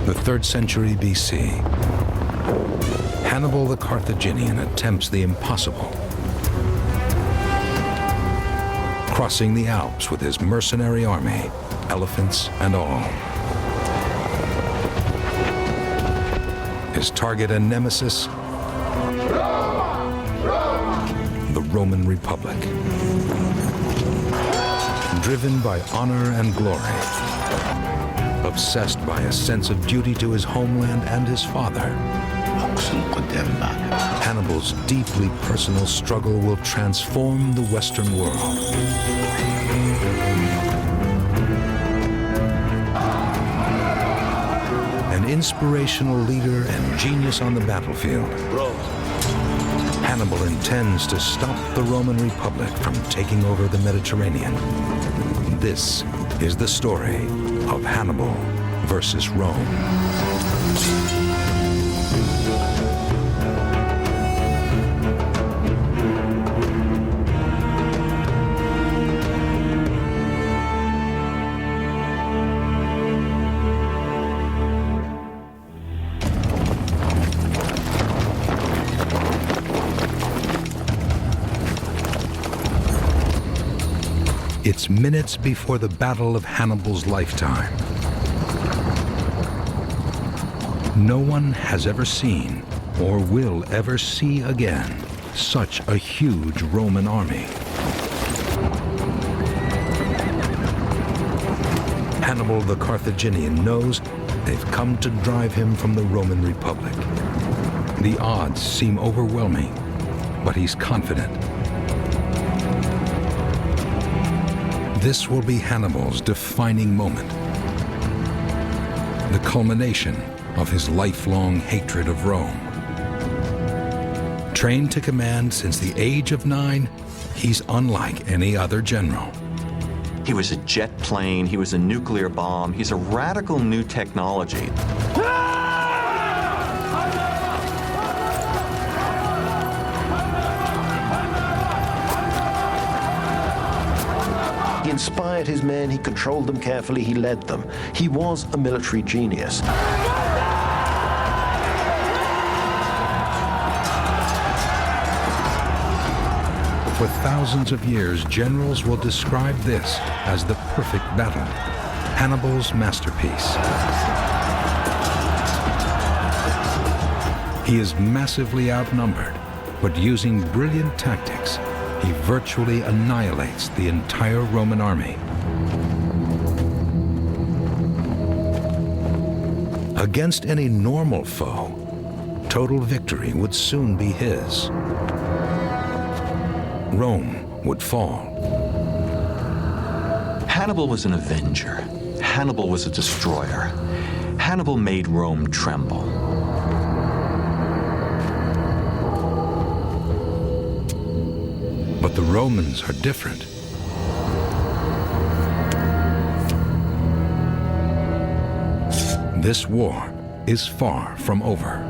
The 3rd century BC. Hannibal the Carthaginian attempts the impossible, crossing the Alps with his mercenary army, elephants and all. His target and nemesis, the Roman Republic. Driven by honor and glory, obsessed by a sense of duty to his homeland and his father, Hannibal's deeply personal struggle will transform the Western world. An inspirational leader and genius on the battlefield, Hannibal intends to stop the Roman Republic from taking over the Mediterranean. This is the story of Hannibal versus Rome. It's minutes before the battle of Hannibal's lifetime. No one has ever seen, or will ever see again, such a huge Roman army. Hannibal the Carthaginian knows they've come to drive him from the Roman Republic. The odds seem overwhelming, but he's confident. This will be Hannibal's defining moment, the culmination of his lifelong hatred of Rome. Trained to command since the age of 9, he's unlike any other general. He was a jet plane, he was a nuclear bomb, he's a radical new technology. He inspired his men, he controlled them carefully, he led them. He was a military genius. For thousands of years, generals will describe this as the perfect battle, Hannibal's masterpiece. He is massively outnumbered, but using brilliant tactics, he virtually annihilates the entire Roman army. Against any normal foe, total victory would soon be his. Rome would fall. Hannibal was an avenger. Hannibal was a destroyer. Hannibal made Rome tremble. But the Romans are different. This war is far from over.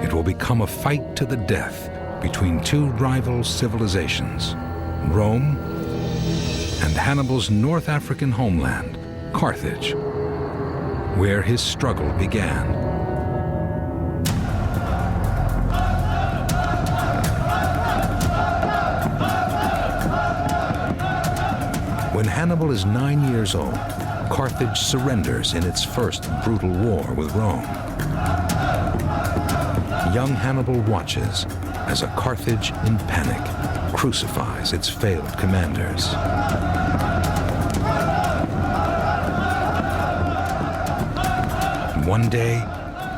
It will become a fight to the death between two rival civilizations, Rome and Hannibal's North African homeland, Carthage, where his struggle began. When Hannibal is 9 years old, Carthage surrenders in its first brutal war with Rome. Young Hannibal watches as a Carthage in panic crucifies its failed commanders. One day,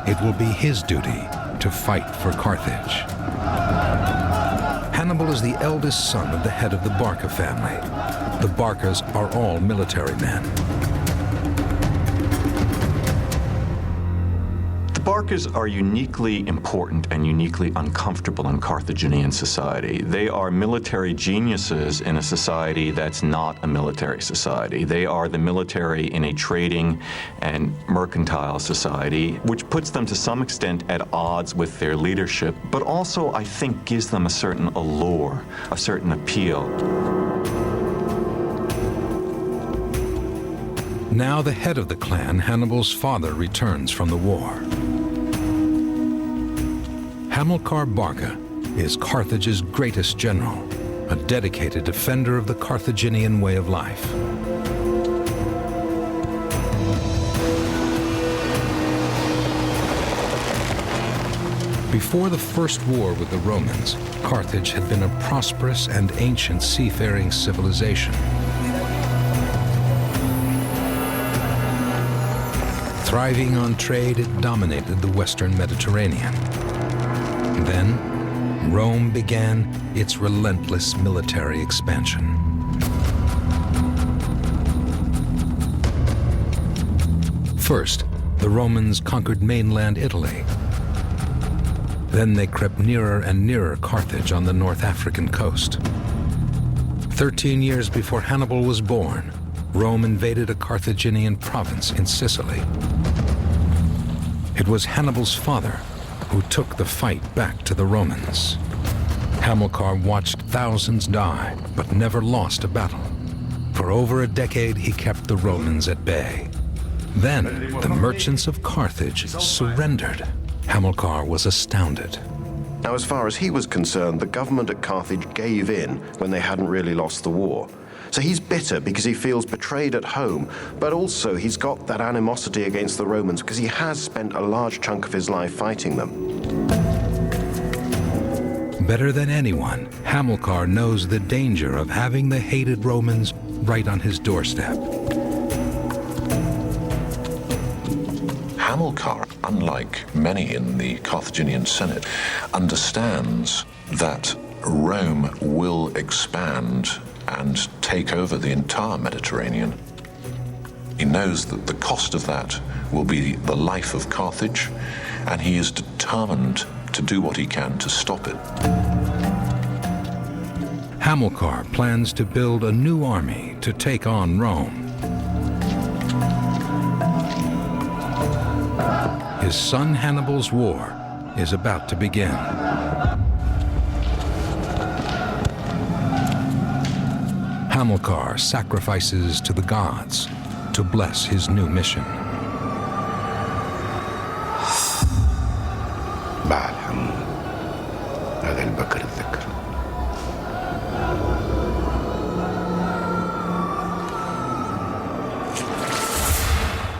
it will be his duty to fight for Carthage. Hannibal is the eldest son of the head of the Barca family. The Barcas are all military men. The Barcas are uniquely important and uniquely uncomfortable in Carthaginian society. They are military geniuses in a society that's not a military society. They are the military in a trading and mercantile society, which puts them to some extent at odds with their leadership, but also, I think, gives them a certain allure, a certain appeal. Now the head of the clan, Hannibal's father, returns from the war. Hamilcar Barca is Carthage's greatest general, a dedicated defender of the Carthaginian way of life. Before the first war with the Romans, Carthage had been a prosperous and ancient seafaring civilization. Thriving on trade, it dominated the Western Mediterranean. Then, Rome began its relentless military expansion. First, the Romans conquered mainland Italy. Then they crept nearer and nearer Carthage on the North African coast. 13 years before Hannibal was born, Rome invaded a Carthaginian province in Sicily. It was Hannibal's father who took the fight back to the Romans. Hamilcar watched thousands die, but never lost a battle. For over a decade, he kept the Romans at bay. Then, the merchants of Carthage surrendered. Hamilcar was astounded. Now, as far as he was concerned, the government at Carthage gave in when they hadn't really lost the war. So he's bitter because he feels betrayed at home, but also he's got that animosity against the Romans because he has spent a large chunk of his life fighting them. Better than anyone, Hamilcar knows the danger of having the hated Romans right on his doorstep. Hamilcar, unlike many in the Carthaginian Senate, understands that Rome will expand and take over the entire Mediterranean. He knows that the cost of that will be the life of Carthage, and he is determined to do what he can to stop it. Hamilcar plans to build a new army to take on Rome. His son Hannibal's war is about to begin. Hamilcar sacrifices to the gods to bless his new mission.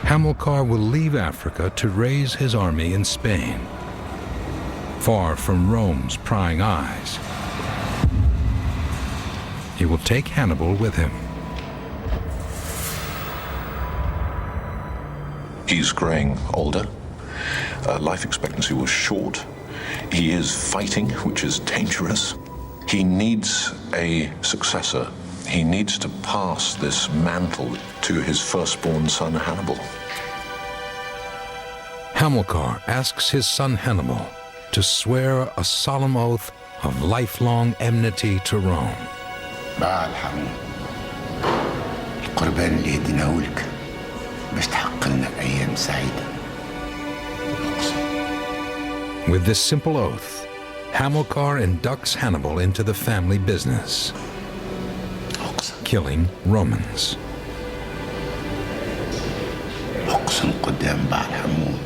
Hamilcar will leave Africa to raise his army in Spain, far from Rome's prying eyes. He will take Hannibal with him. He's growing older. Life expectancy was short. He is fighting, which is dangerous. He needs a successor. He needs to pass this mantle to his firstborn son, Hannibal. Hamilcar asks his son Hannibal to swear a solemn oath of lifelong enmity to Rome. بعد حمود القربان اللي يديناهولك باش تحقق لنا أيام سعيدة. With this simple oath, Hamilcar inducts Hannibal into the family business, killing Romans. أقسم قدام بعد حمود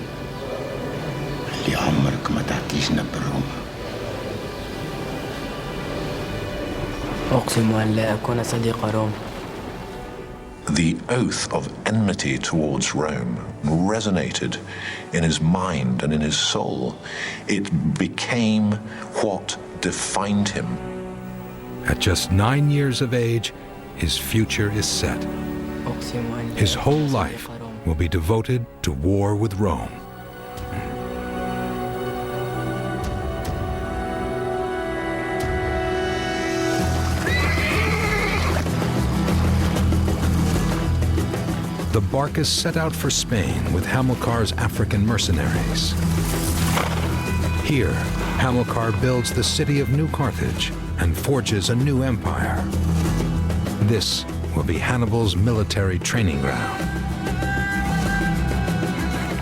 اللي عمرك ما تعطيشنا بالروما. أقسم أن لا أكون صديق روما. The oath of enmity towards Rome resonated in his mind and in his soul. It became what defined him. At just 9 years of age, his future is set. His whole life will be devoted to war with Rome. The Barcas set out for Spain with Hamilcar's African mercenaries. Here, Hamilcar builds the city of New Carthage and forges a new empire. This will be Hannibal's military training ground.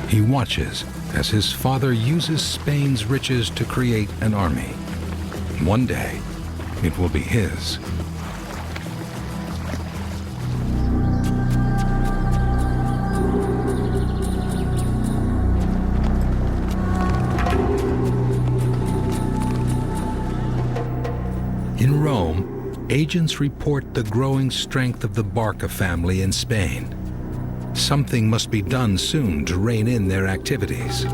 He watches as his father uses Spain's riches to create an army. One day, it will be his. agents report the growing strength of the Barca family in Spain. Something must be done soon to rein in their activities.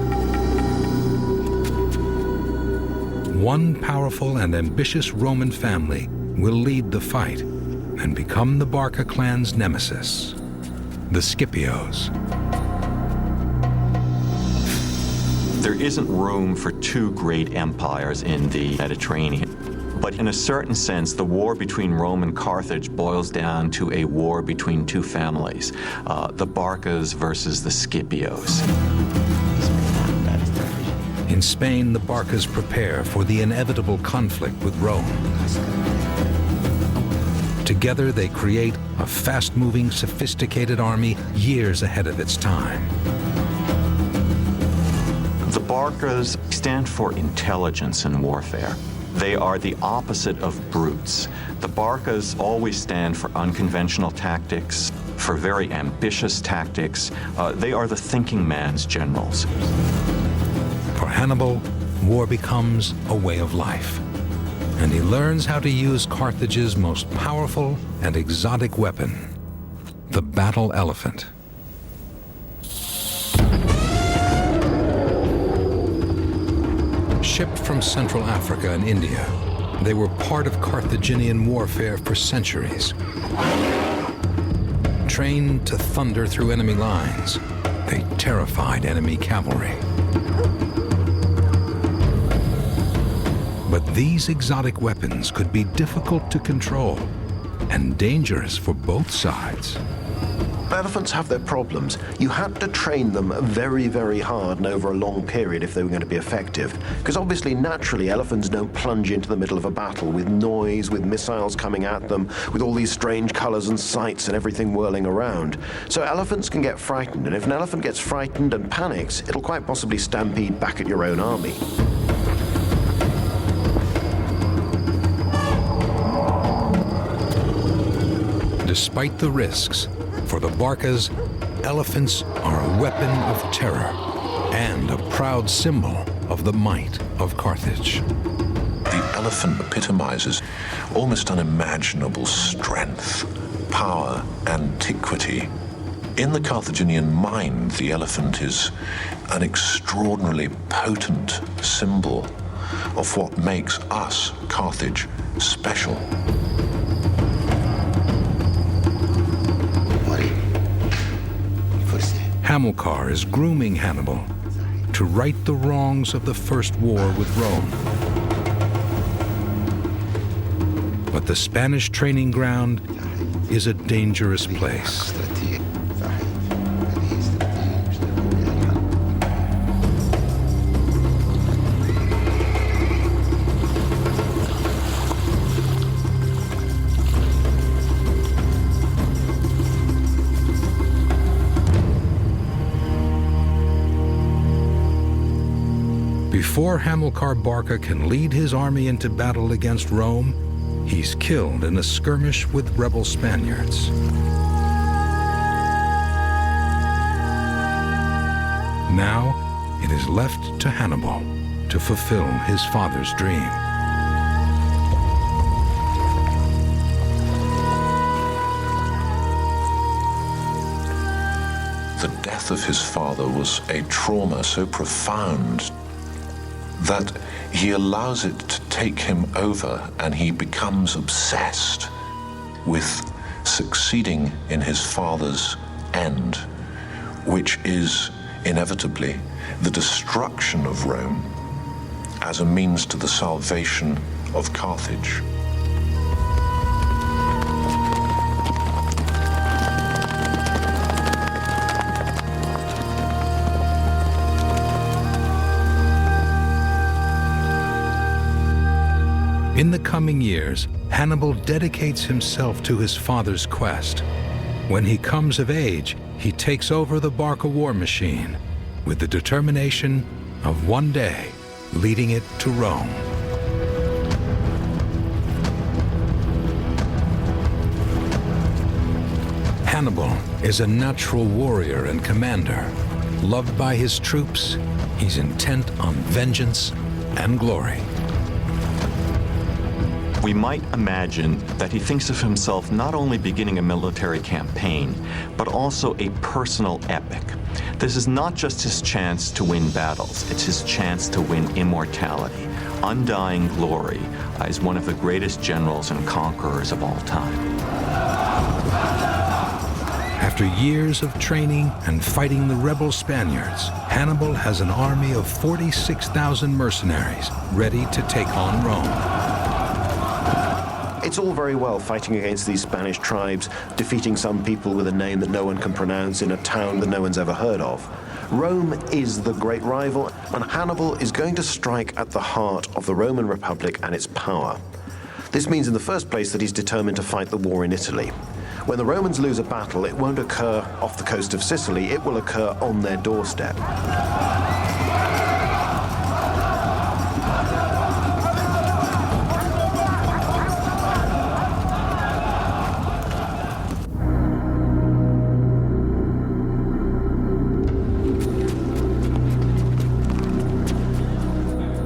One powerful and ambitious Roman family will lead the fight and become the Barca clan's nemesis, the Scipios. There isn't room for two great empires in the Mediterranean. But in a certain sense, the war between Rome and Carthage boils down to a war between two families, the Barcas versus the Scipios. In Spain, the Barcas prepare for the inevitable conflict with Rome. Together, they create a fast-moving, sophisticated army years ahead of its time. The Barcas stand for intelligence in warfare. They are the opposite of brutes. The Barcas always stand for unconventional tactics, for very ambitious tactics. They are the thinking man's generals. For Hannibal, war becomes a way of life, and he learns how to use Carthage's most powerful and exotic weapon, the battle elephant. Shipped from Central Africa and India, they were part of Carthaginian warfare for centuries. Trained to thunder through enemy lines, they terrified enemy cavalry. But these exotic weapons could be difficult to control and dangerous for both sides. Elephants have their problems. You had to train them very, very hard and over a long period if they were going to be effective. Because obviously, naturally, elephants don't plunge into the middle of a battle with noise, with missiles coming at them, with all these strange colors and sights and everything whirling around. So elephants can get frightened, and if an elephant gets frightened and panics, it'll quite possibly stampede back at your own army. Despite the risks, for the Barcas, elephants are a weapon of terror and a proud symbol of the might of Carthage. The elephant epitomizes almost unimaginable strength, power, antiquity. In the Carthaginian mind, the elephant is an extraordinarily potent symbol of what makes us, Carthage, special. Hamilcar is grooming Hannibal to right the wrongs of the first war with Rome. But the Spanish training ground is a dangerous place. Before Hamilcar Barca can lead his army into battle against Rome, he's killed in a skirmish with rebel Spaniards. Now, it is left to Hannibal to fulfill his father's dream. The death of his father was a trauma so profound that he allows it to take him over, and he becomes obsessed with succeeding in his father's end, which is inevitably the destruction of Rome as a means to the salvation of Carthage. In the coming years, Hannibal dedicates himself to his father's quest. When he comes of age, he takes over the Barca war machine with the determination of one day leading it to Rome. Hannibal is a natural warrior and commander. Loved by his troops, he's intent on vengeance and glory. we might imagine that he thinks of himself not only beginning a military campaign, but also a personal epic. This is not just his chance to win battles, it's his chance to win immortality, undying glory as one of the greatest generals and conquerors of all time. After years of training and fighting the rebel Spaniards, Hannibal has an army of 46,000 mercenaries ready to take on Rome. It's all very well fighting against these Spanish tribes, defeating some people with a name that no one can pronounce in a town that no one's ever heard of. Rome is the great rival, and Hannibal is going to strike at the heart of the Roman Republic and its power. This means in the first place that he's determined to fight the war in Italy. When the Romans lose a battle, it won't occur off the coast of Sicily, it will occur on their doorstep.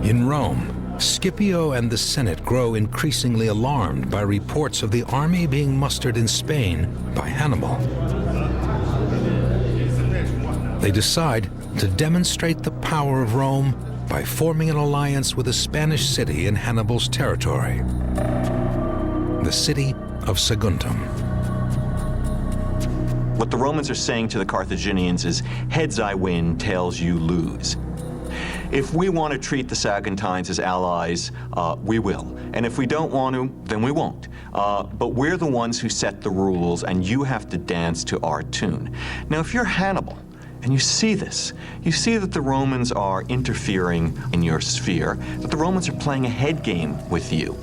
In Rome, Scipio and the Senate grow increasingly alarmed by reports of the army being mustered in Spain by Hannibal. They decide to demonstrate the power of Rome by forming an alliance with a Spanish city in Hannibal's territory, the city of Saguntum. What the Romans are saying to the Carthaginians is, heads I win, tails you lose. If we want to treat the Saguntines as allies, we will. And if we don't want to, then we won't. But we're the ones who set the rules, and you have to dance to our tune. Now, if you're Hannibal, and you see this, you see that the Romans are interfering in your sphere, that the Romans are playing a head game with you.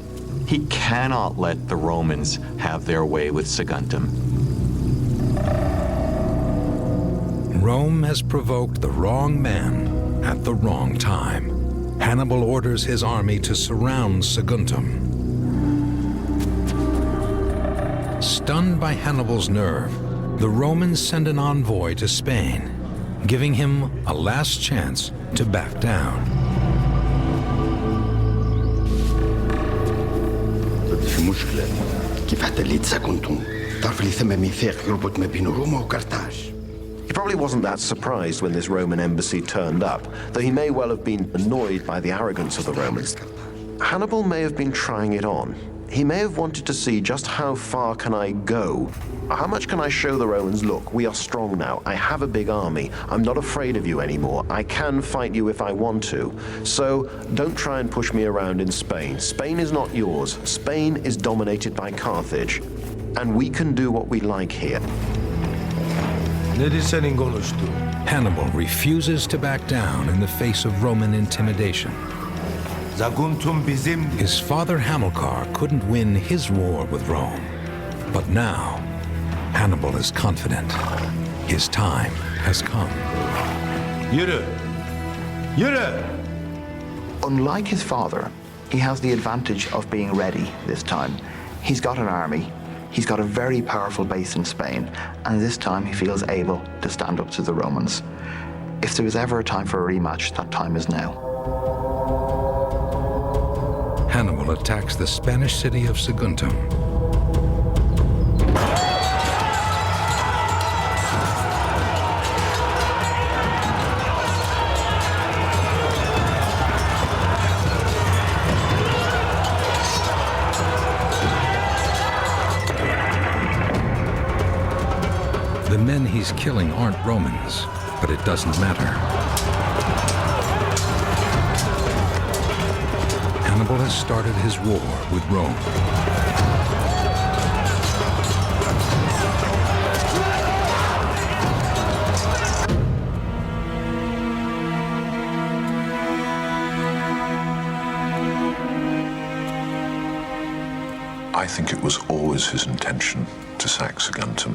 He cannot let the Romans have their way with Saguntum. Rome has provoked the wrong man at the wrong time. Hannibal orders his army to surround Saguntum. Stunned by Hannibal's nerve, the Romans send an envoy to Spain, giving him a last chance to back down. في مشكلة كيف حتليت ساكنتم تعرف اللي ثم ميثاق يربط ما بين روما وقرطاج. He probably wasn't that surprised when this Roman embassy turned up, though he may well have been annoyed by the arrogance of the Romans. Hannibal may have been trying it on. He may have wanted to see just how far can I go? How much can I show the Romans, look, we are strong now, I have a big army, I'm not afraid of you anymore, I can fight you if I want to. So don't try and push me around in Spain. Spain is not yours. Spain is dominated by Carthage, and we can do what we like here. Hannibal refuses to back down in the face of Roman intimidation. His father Hamilcar couldn't win his war with Rome, but now Hannibal is confident. His time has come. Unlike his father, he has the advantage of being ready this time. He's got an army. He's got a very powerful base in Spain, and this time he feels able to stand up to the Romans. If there was ever a time for a rematch, that time is now. Hannibal attacks the Spanish city of Saguntum. The men he's killing aren't Romans, but it doesn't matter. Hannibal has started his war with Rome. I think it was always his intention to sack Saguntum.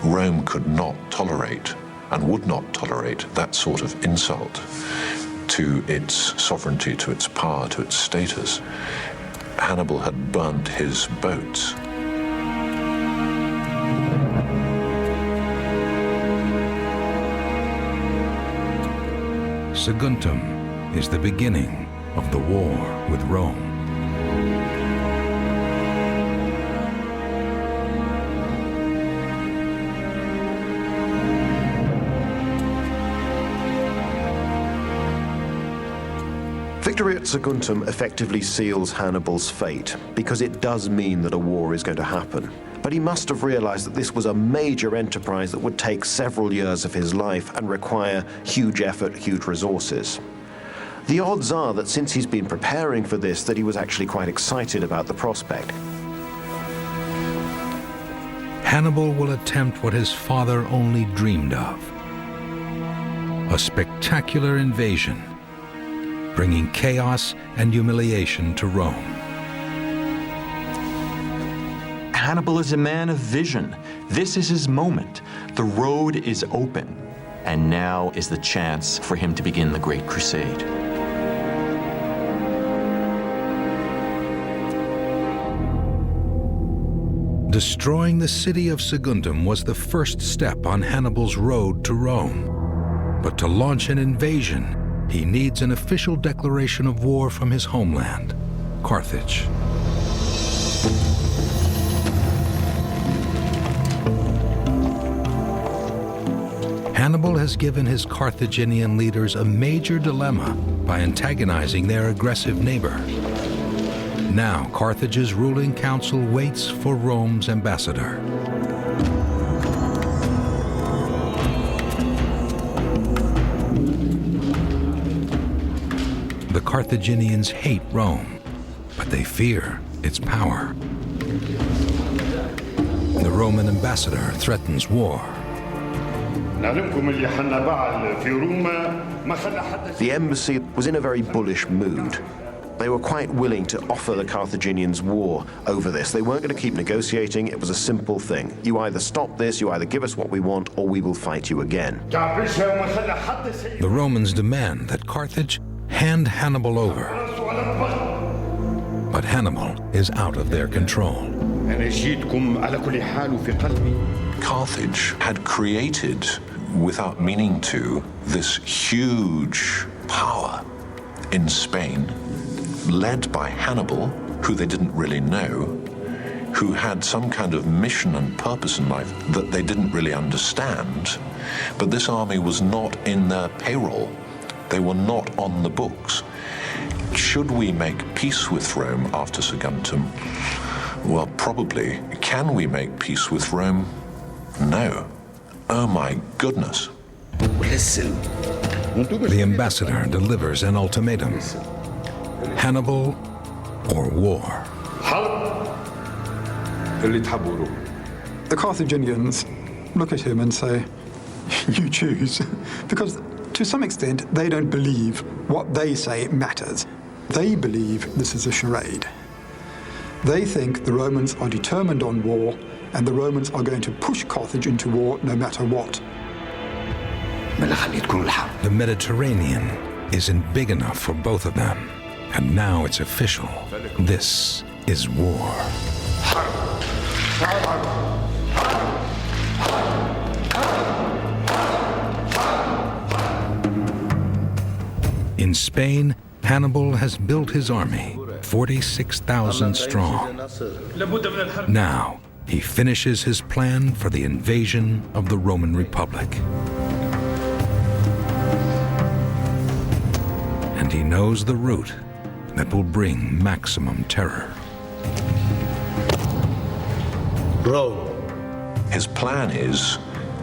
Rome could not tolerate and would not tolerate that sort of insult to its sovereignty, to its power, to its status. Hannibal had burnt his boats. Saguntum is the beginning of the war with Rome. Victory at Saguntum effectively seals Hannibal's fate, because it does mean that a war is going to happen. But he must have realized that this was a major enterprise that would take several years of his life and require huge effort, huge resources. The odds are that since he's been preparing for this, that he was actually quite excited about the prospect. Hannibal will attempt what his father only dreamed of: a spectacular invasion, bringing chaos and humiliation to Rome. Hannibal is a man of vision. This is his moment. The road is open, and now is the chance for him to begin the Great Crusade. Destroying the city of Saguntum was the first step on Hannibal's road to Rome. But to launch an invasion, he needs an official declaration of war from his homeland, Carthage. Hannibal has given his Carthaginian leaders a major dilemma by antagonizing their aggressive neighbor. Now, Carthage's ruling council waits for Rome's ambassador. The Carthaginians hate Rome, but they fear its power. The Roman ambassador threatens war. The embassy was in a very bullish mood. They were quite willing to offer the Carthaginians war over this. They weren't going to keep negotiating. It was a simple thing. You either stop this, you either give us what we want, or we will fight you again. The Romans demand that Carthage hand Hannibal over. But Hannibal is out of their control. Carthage had created, without meaning to, this huge power in Spain, led by Hannibal, who they didn't really know, who had some kind of mission and purpose in life that they didn't really understand. But this army was not in their payroll. They were not on the books. Should we make peace with Rome after Saguntum? Well, probably. Can we make peace with Rome? No. Oh my goodness. The ambassador delivers an ultimatum: Hannibal or war. The Carthaginians look at him and say, you choose, because to some extent they don't believe what they say matters. They believe this is a charade. They think the Romans are determined on war, and the Romans are going to push Carthage into war no matter what. The Mediterranean isn't big enough for both of them. And now it's official. This is war. In Spain, Hannibal has built his army, 46,000 strong. Now, he finishes his plan for the invasion of the Roman Republic. And he knows the route that will bring maximum terror. Rome. His plan is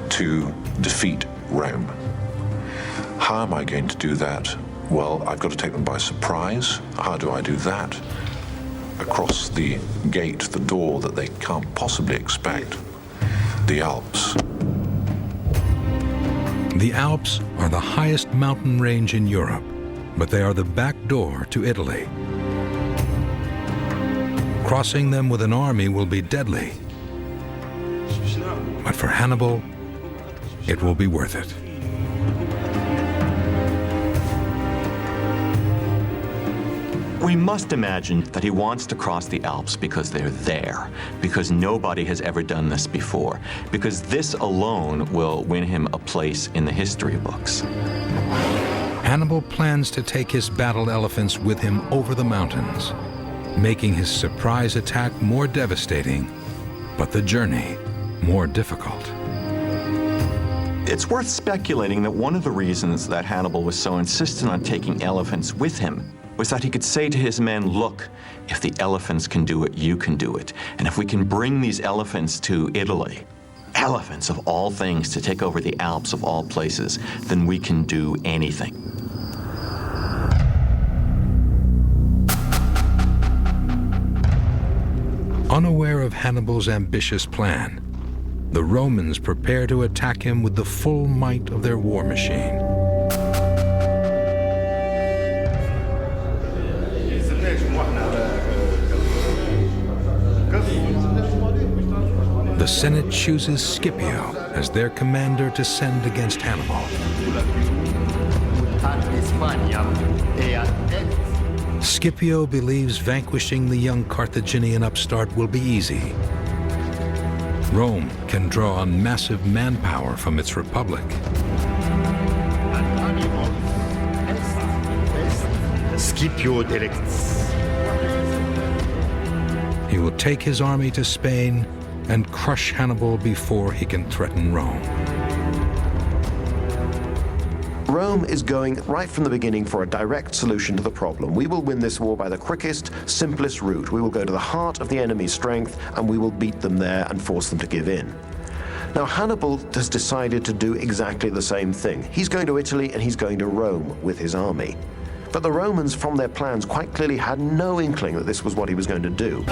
to defeat Rome. How am I going to do that? Well, I've got to take them by surprise. How do I do that? Across the gate, the door that they can't possibly expect. The Alps. The Alps are the highest mountain range in Europe, but they are the back door to Italy. Crossing them with an army will be deadly. But for Hannibal, it will be worth it. We must imagine that he wants to cross the Alps because they're there, because nobody has ever done this before, because this alone will win him a place in the history books. Hannibal plans to take his battle elephants with him over the mountains, making his surprise attack more devastating, but the journey more difficult. It's worth speculating that one of the reasons that Hannibal was so insistent on taking elephants with him was that he could say to his men, look, if the elephants can do it, you can do it. And if we can bring these elephants to Italy, elephants of all things to take over the Alps of all places, then we can do anything. Unaware of Hannibal's ambitious plan, the Romans prepare to attack him with the full might of their war machine. The Senate chooses Scipio as their commander to send against Hannibal. Scipio believes vanquishing the young Carthaginian upstart will be easy. Rome can draw on massive manpower from its republic. Scipio directs. He will take his army to Spain and crush Hannibal before he can threaten Rome. Rome is going right from the beginning for a direct solution to the problem. We will win this war by the quickest, simplest route. We will go to the heart of the enemy's strength, and we will beat them there and force them to give in. Now, Hannibal has decided to do exactly the same thing. He's going to Italy and he's going to Rome with his army. But the Romans, from their plans, quite clearly had no inkling that this was what he was going to do.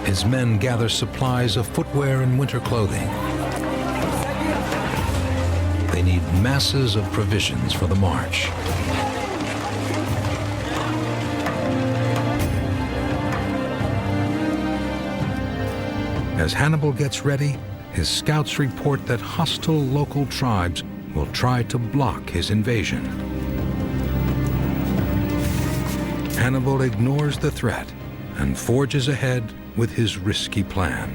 His men gather supplies of footwear and winter clothing. They need masses of provisions for the march. As Hannibal gets ready, his scouts report that hostile local tribes will try to block his invasion. Hannibal ignores the threat and forges ahead with his risky plan.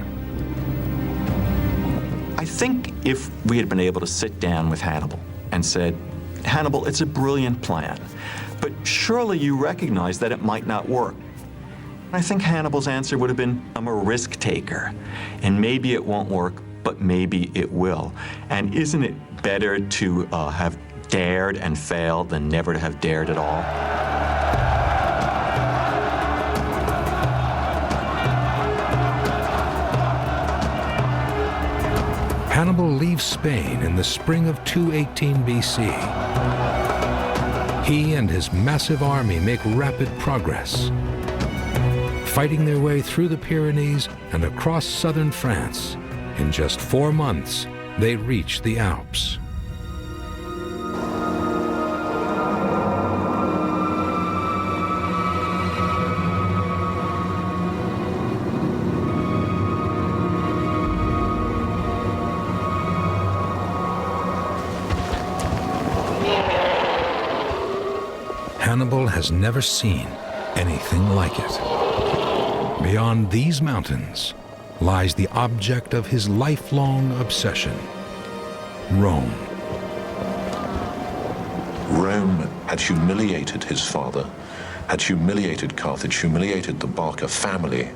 I think if we had been able to sit down with Hannibal and said, Hannibal, it's a brilliant plan, but surely you recognize that it might not work. I think Hannibal's answer would have been, I'm a risk taker, and maybe it won't work, but maybe it will. And isn't it better to have dared and failed than never to have dared at all? Hannibal leaves Spain in the spring of 218 BC. He and his massive army make rapid progress, fighting their way through the Pyrenees and across southern France. In just 4 months, they reach the Alps. Hannibal has never seen anything like it. Beyond these mountains lies the object of his lifelong obsession, Rome. Rome had humiliated his father, had humiliated Carthage, humiliated the Barca family.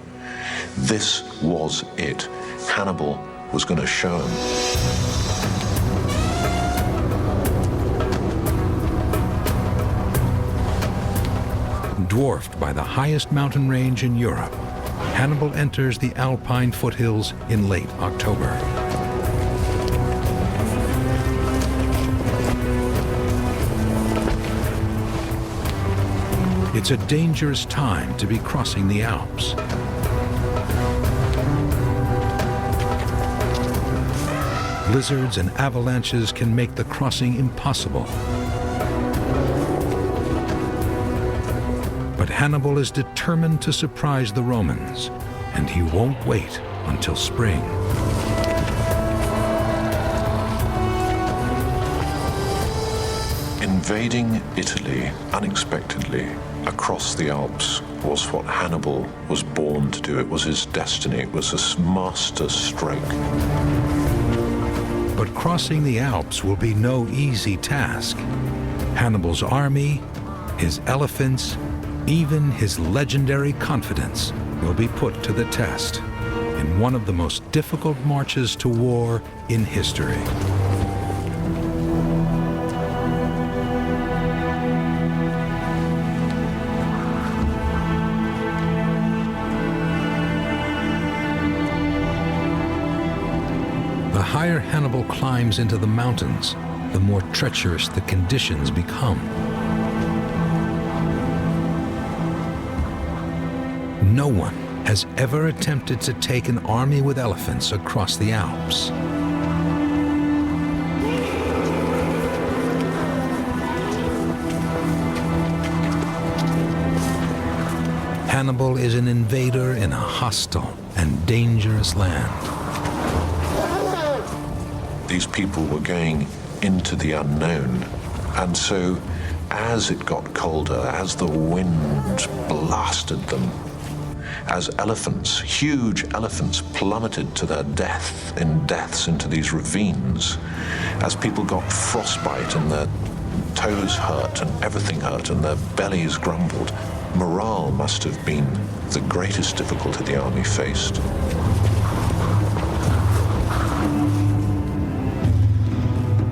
This was it. Hannibal was going to show him. Dwarfed by the highest mountain range in Europe, Hannibal enters the Alpine foothills in late October. It's a dangerous time to be crossing the Alps. Blizzards and avalanches can make the crossing impossible. But Hannibal is determined to surprise the Romans, and he won't wait until spring. Invading Italy unexpectedly across the Alps was what Hannibal was born to do. It was his destiny. It was a master stroke. But crossing the Alps will be no easy task. Hannibal's army, his elephants, even his legendary confidence will be put to the test in one of the most difficult marches to war in history. higher Hannibal climbs into the mountains, the more treacherous the conditions become. No one has ever attempted to take an army with elephants across the Alps. Hannibal is an invader in a hostile and dangerous land. These people were going into the unknown, and so as it got colder, as the wind blasted them, as elephants, huge elephants, plummeted to their death in deaths into these ravines, as people got frostbite and their toes hurt and everything hurt and their bellies grumbled, morale must have been the greatest difficulty the army faced.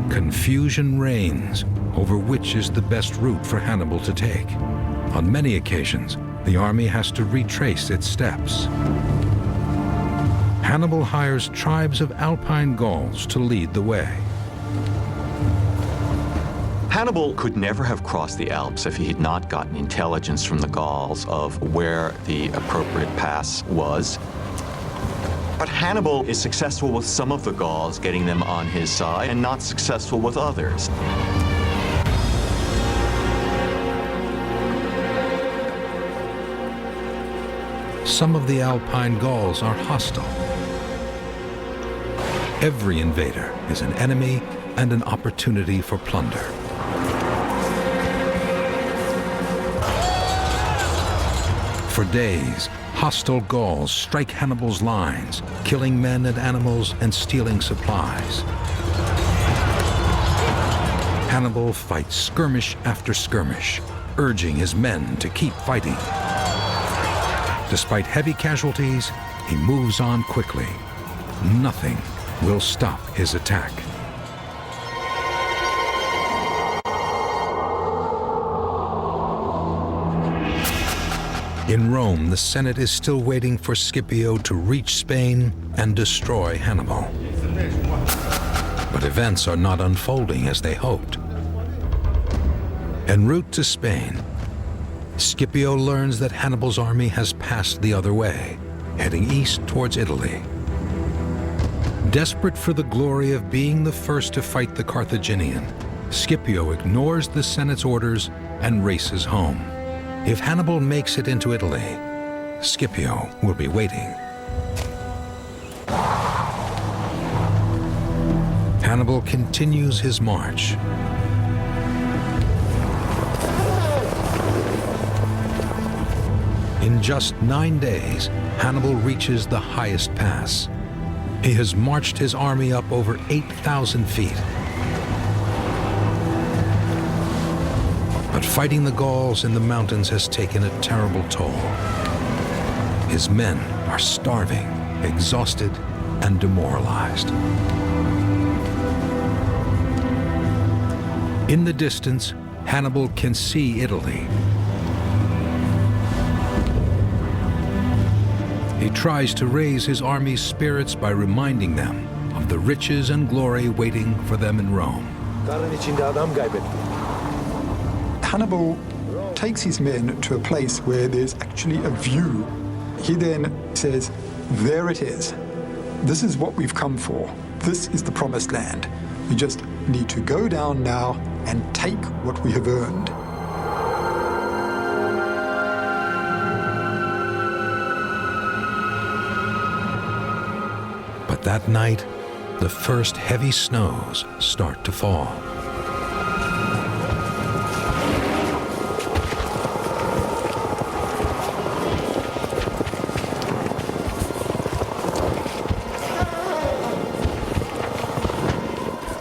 Confusion reigns over which is the best route for Hannibal to take. On many occasions, the army has to retrace its steps. Hannibal hires tribes of Alpine Gauls to lead the way. Hannibal could never have crossed the Alps if he had not gotten intelligence from the Gauls of where the appropriate pass was. But Hannibal is successful with some of the Gauls, getting them on his side, and not successful with others. Some of the Alpine Gauls are hostile. Every invader is an enemy and an opportunity for plunder. For days, hostile Gauls strike Hannibal's lines, killing men and animals and stealing supplies. Hannibal fights skirmish after skirmish, urging his men to keep fighting. Despite heavy casualties, he moves on quickly. Nothing will stop his attack. In Rome, the Senate is still waiting for Scipio to reach Spain and destroy Hannibal. But events are not unfolding as they hoped. En route to Spain, Scipio learns that Hannibal's army has passed the other way, heading east towards Italy. Desperate for the glory of being the first to fight the Carthaginian, Scipio ignores the Senate's orders and races home. If Hannibal makes it into Italy, Scipio will be waiting. Hannibal continues his march. In just 9 days, Hannibal reaches the highest pass. He has marched his army up over 8,000 feet. But fighting the Gauls in the mountains has taken a terrible toll. His men are starving, exhausted, and demoralized. In the distance, Hannibal can see Italy. He tries to raise his army's spirits by reminding them of the riches and glory waiting for them in Rome. Hannibal takes his men to a place where there's actually a view. He then says, there it is. This is what we've come for. This is the promised land. We just need to go down now and take what we have earned. But that night, the first heavy snows start to fall.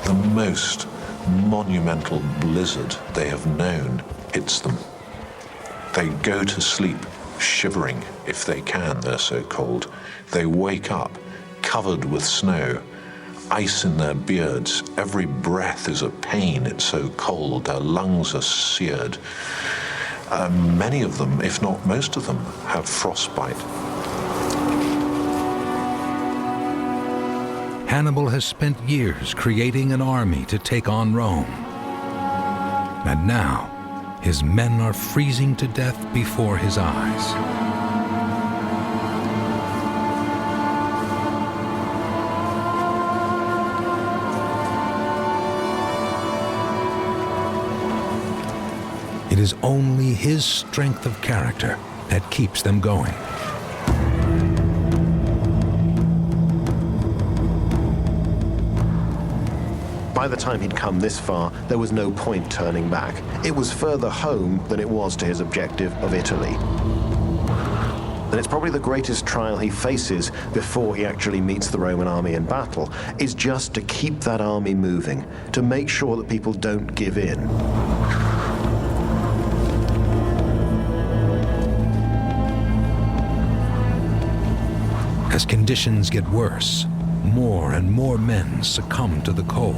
The most monumental blizzard they have known hits them. They go to sleep shivering, if they can, they're so cold. They wake up covered with snow, ice in their beards. Every breath is a pain, it's so cold. Their lungs are seared. Many of them, if not most of them, have frostbite. Hannibal has spent years creating an army to take on Rome. And now, his men are freezing to death before his eyes. It is only his strength of character that keeps them going. By the time he'd come this far, there was no point turning back. It was further home than it was to his objective of Italy. And it's probably the greatest trial he faces before he actually meets the Roman army in battle, is just to keep that army moving, to make sure that people don't give in. As conditions get worse, more and more men succumb to the cold.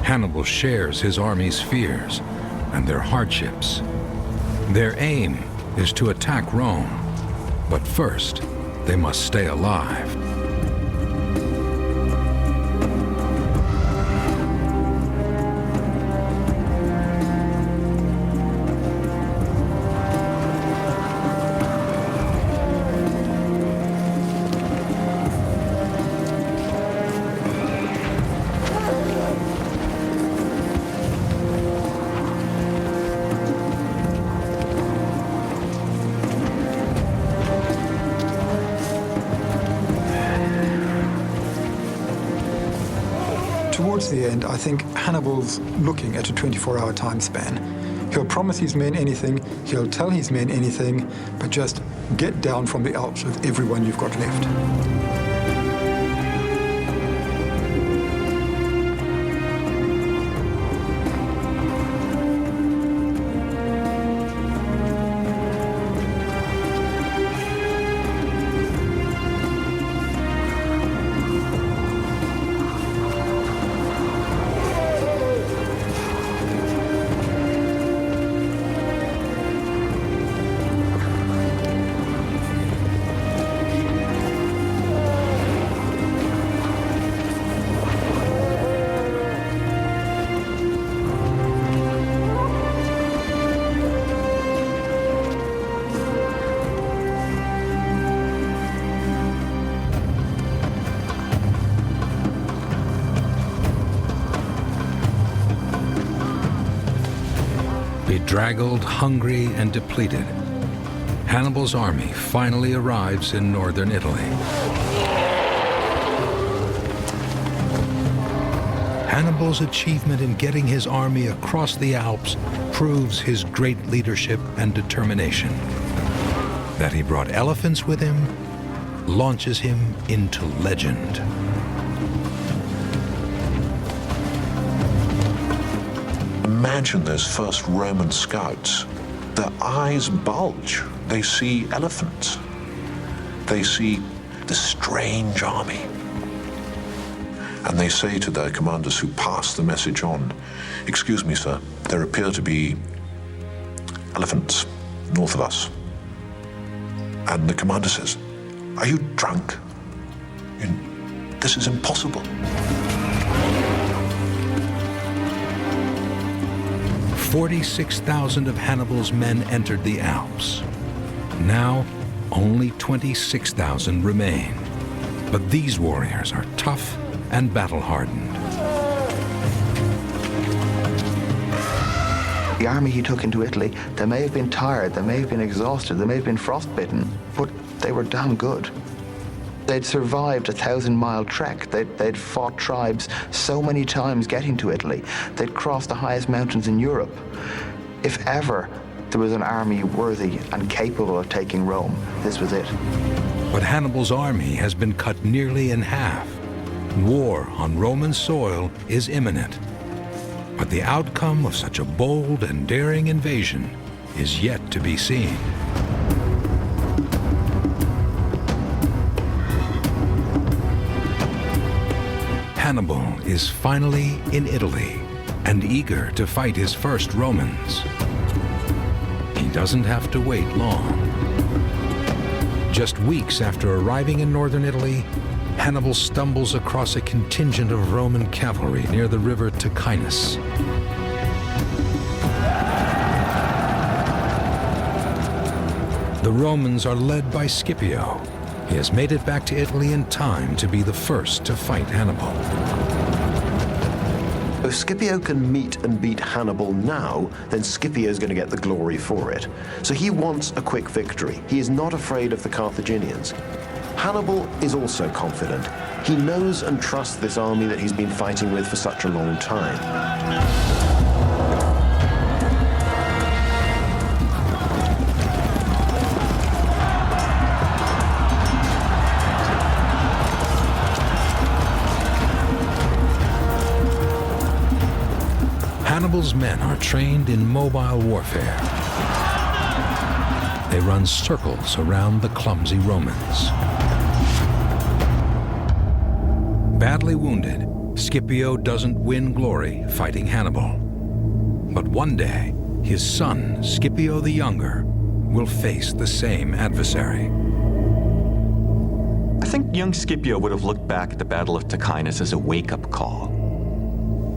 Hannibal shares his army's fears and their hardships. Their aim is to attack Rome, but first, they must stay alive. Towards the end, I think Hannibal's looking at a 24-hour time span. He'll promise his men anything, he'll tell his men anything, but just get down from the Alps with everyone you've got left. Bedraggled, hungry, and depleted, Hannibal's army finally arrives in northern Italy. Hannibal's achievement in getting his army across the Alps proves his great leadership and determination. That he brought elephants with him launches him into legend. Imagine those first Roman scouts. Their eyes bulge. They see elephants. They see this strange army. And they say to their commanders who pass the message on, "Excuse me, sir, there appear to be elephants north of us." And the commander says, "Are you drunk? This is impossible." 46,000 of Hannibal's men entered the Alps. Now, only 26,000 remain. But these warriors are tough and battle-hardened. The army he took into Italy, they may have been tired, they may have been exhausted, they may have been frostbitten, but they were damn good. They'd survived a 1,000-mile trek. They'd fought tribes so many times getting to Italy. They'd crossed the highest mountains in Europe. If ever there was an army worthy and capable of taking Rome, this was it. But Hannibal's army has been cut nearly in half. War on Roman soil is imminent. But the outcome of such a bold and daring invasion is yet to be seen. Hannibal is finally in Italy and eager to fight his first Romans. He doesn't have to wait long. Just weeks after arriving in northern Italy, Hannibal stumbles across a contingent of Roman cavalry near the river Ticinus. The Romans are led by Scipio. He has made it back to Italy in time to be the first to fight Hannibal. If Scipio can meet and beat Hannibal now, then Scipio's going to get the glory for it. So he wants a quick victory. He is not afraid of the Carthaginians. Hannibal is also confident. He knows and trusts this army that he's been fighting with for such a long time. Hannibal's men are trained in mobile warfare. They run circles around the clumsy Romans. Badly wounded, Scipio doesn't win glory fighting Hannibal. But one day, his son, Scipio the Younger, will face the same adversary. I think young Scipio would have looked back at the Battle of Ticinus as a wake-up call.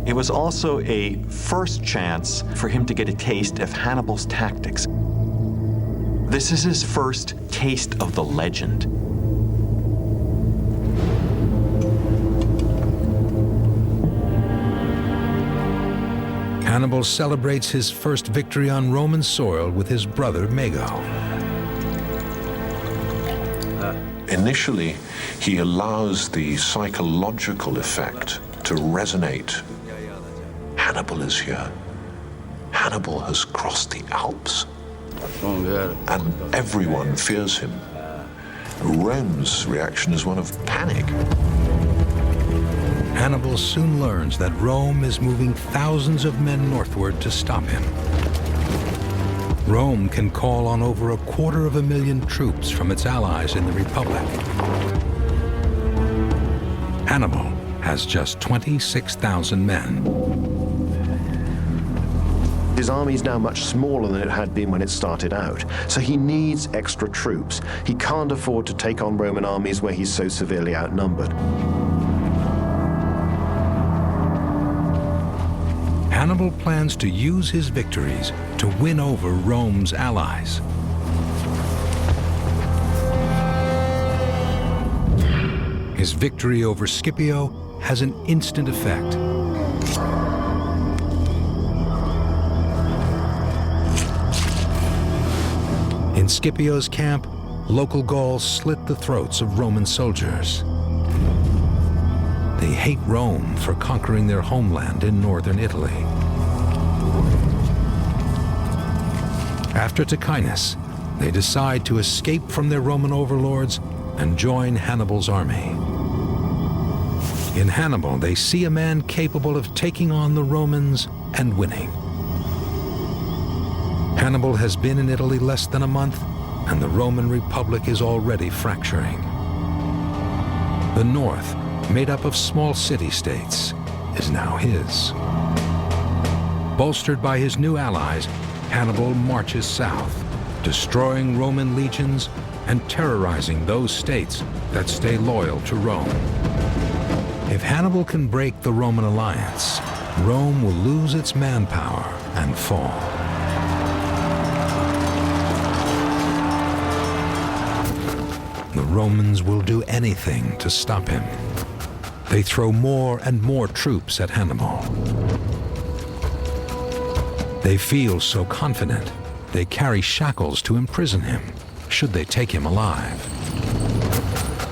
It was also a first chance for him to get a taste of Hannibal's tactics. This is his first taste of the legend. Hannibal celebrates his first victory on Roman soil with his brother Mago. Initially, he allows the psychological effect to resonate. Hannibal is here. Hannibal has crossed the Alps. And everyone fears him. Rome's reaction is one of panic. Hannibal soon learns that Rome is moving thousands of men northward to stop him. Rome can call on over 250,000 troops from its allies in the Republic. Hannibal has just 26,000 men. His army is now much smaller than it had been when it started out, so he needs extra troops. He can't afford to take on Roman armies where he's so severely outnumbered. Hannibal plans to use his victories to win over Rome's allies. His victory over Scipio has an instant effect. In Scipio's camp, local Gauls slit the throats of Roman soldiers. They hate Rome for conquering their homeland in northern Italy. After Ticinus, they decide to escape from their Roman overlords and join Hannibal's army. In Hannibal, they see a man capable of taking on the Romans and winning. Hannibal has been in Italy less than a month, and the Roman Republic is already fracturing. The north, made up of small city-states, is now his. Bolstered by his new allies, Hannibal marches south, destroying Roman legions and terrorizing those states that stay loyal to Rome. If Hannibal can break the Roman alliance, Rome will lose its manpower and fall. The Romans will do anything to stop him. They throw more and more troops at Hannibal. They feel so confident, they carry shackles to imprison him, should they take him alive.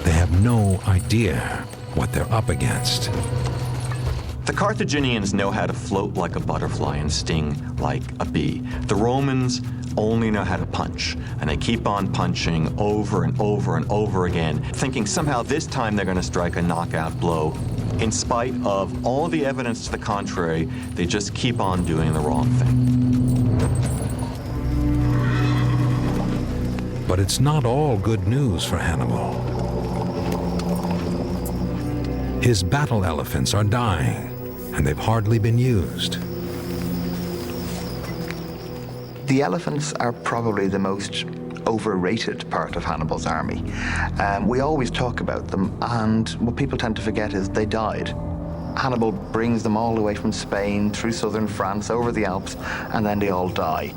They have no idea what they're up against. The Carthaginians know how to float like a butterfly and sting like a bee. The Romans only know how to punch, and they keep on punching over and over and over again, thinking somehow this time they're going to strike a knockout blow. In spite of all the evidence to the contrary, they just keep on doing the wrong thing. But it's not all good news for Hannibal. His battle elephants are dying, and they've hardly been used. The elephants are probably the most overrated part of Hannibal's army. We always talk about them, and what people tend to forget is they died. Hannibal brings them all the way from Spain, through southern France, over the Alps, and then they all die.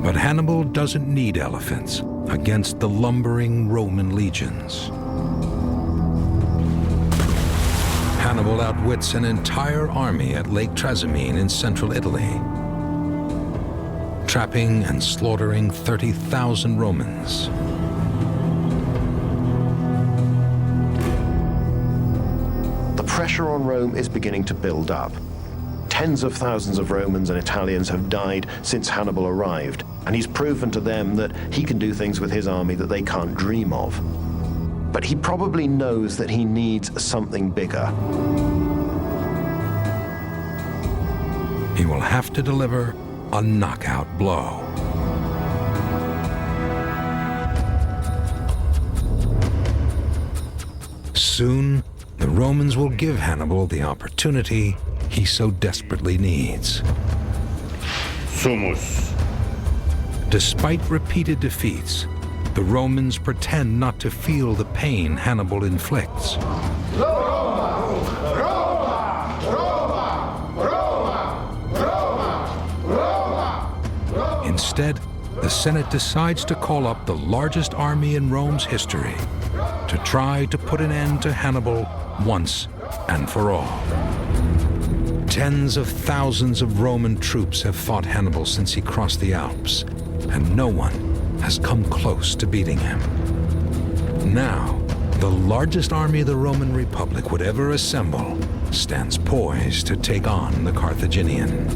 But Hannibal doesn't need elephants against the lumbering Roman legions. Hannibal outwits an entire army at Lake Trasimene in central Italy, trapping and slaughtering 30,000 Romans. The pressure on Rome is beginning to build up. Tens of thousands of Romans and Italians have died since Hannibal arrived, and he's proven to them that he can do things with his army that they can't dream of. But he probably knows that he needs something bigger. He will have to deliver a knockout blow. Soon, the Romans will give Hannibal the opportunity he so desperately needs. Sumus. Despite repeated defeats, the Romans pretend not to feel the pain Hannibal inflicts. Instead, the Senate decides to call up the largest army in Rome's history to try to put an end to Hannibal once and for all. Tens of thousands of Roman troops have fought Hannibal since he crossed the Alps, and no one has come close to beating him. Now, the largest army the Roman Republic would ever assemble stands poised to take on the Carthaginian.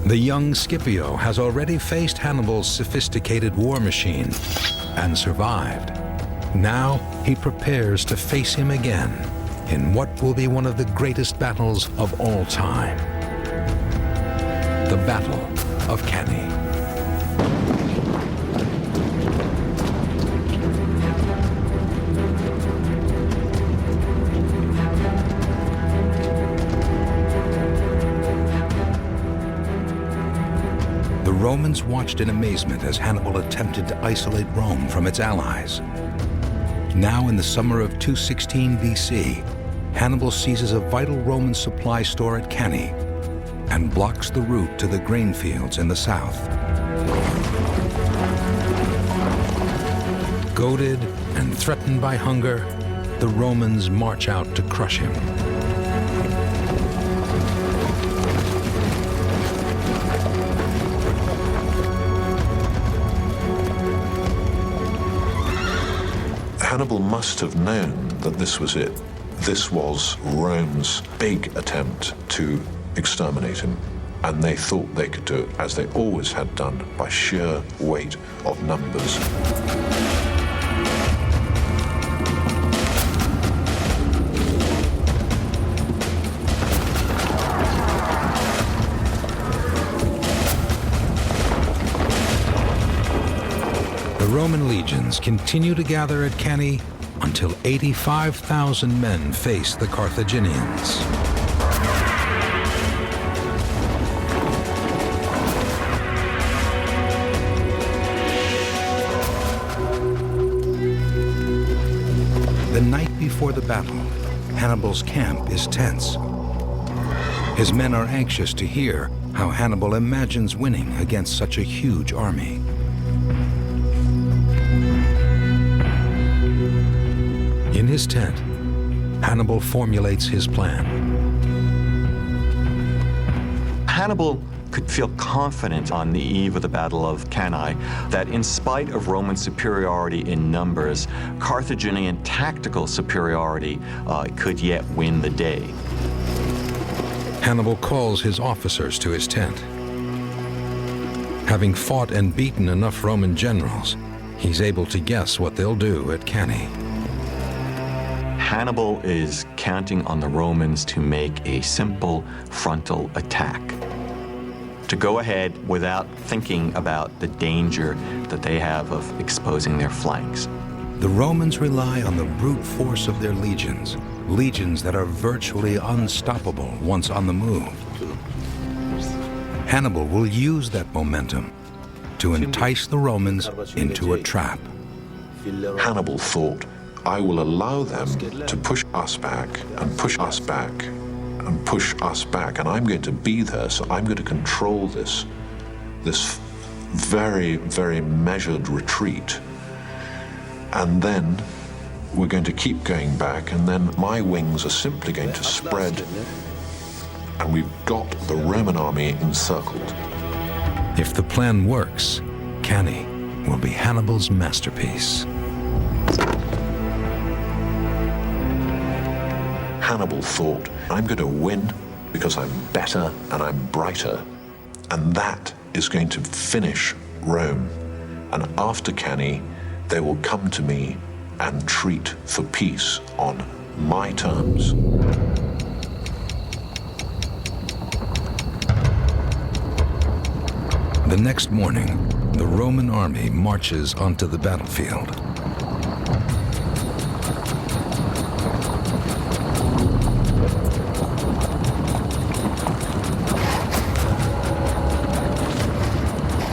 The young Scipio has already faced Hannibal's sophisticated war machine and survived. Now he prepares to face him again in what will be one of the greatest battles of all time. The Battle of Cannae. The Romans watched in amazement as Hannibal attempted to isolate Rome from its allies. Now, in the summer of 216 BC, Hannibal seizes a vital Roman supply store at Cannae and blocks the route to the grain fields in the south. Goaded and threatened by hunger, the Romans march out to crush him. Hannibal must have known that this was it. This was Rome's big attempt to exterminate him. And they thought they could do it, as they always had done, by sheer weight of numbers. The Roman legions continue to gather at Cannae until 85,000 men face the Carthaginians. The night before the battle, Hannibal's camp is tense. His men are anxious to hear how Hannibal imagines winning against such a huge army. In his tent, Hannibal formulates his plan. Hannibal could feel confident on the eve of the Battle of Cannae that in spite of Roman superiority in numbers, Carthaginian tactical superiority could yet win the day. Hannibal calls his officers to his tent. Having fought and beaten enough Roman generals, he's able to guess what they'll do at Cannae. Hannibal is counting on the Romans to make a simple frontal attack, to go ahead without thinking about the danger that they have of exposing their flanks. The Romans rely on the brute force of their legions, legions that are virtually unstoppable once on the move. Hannibal will use that momentum to entice the Romans into a trap. Hannibal thought, I will allow them to push us back and push us back and push us back, and I'm going to be there, so I'm going to control this very, very measured retreat. And then we're going to keep going back, and then my wings are simply going to spread, and we've got the Roman army encircled. If the plan works, Cannae will be Hannibal's masterpiece. Hannibal thought, I'm going to win because I'm better and I'm brighter, and that is going to finish Rome. And after Cannae, they will come to me and treat for peace on my terms. The next morning, the Roman army marches onto the battlefield.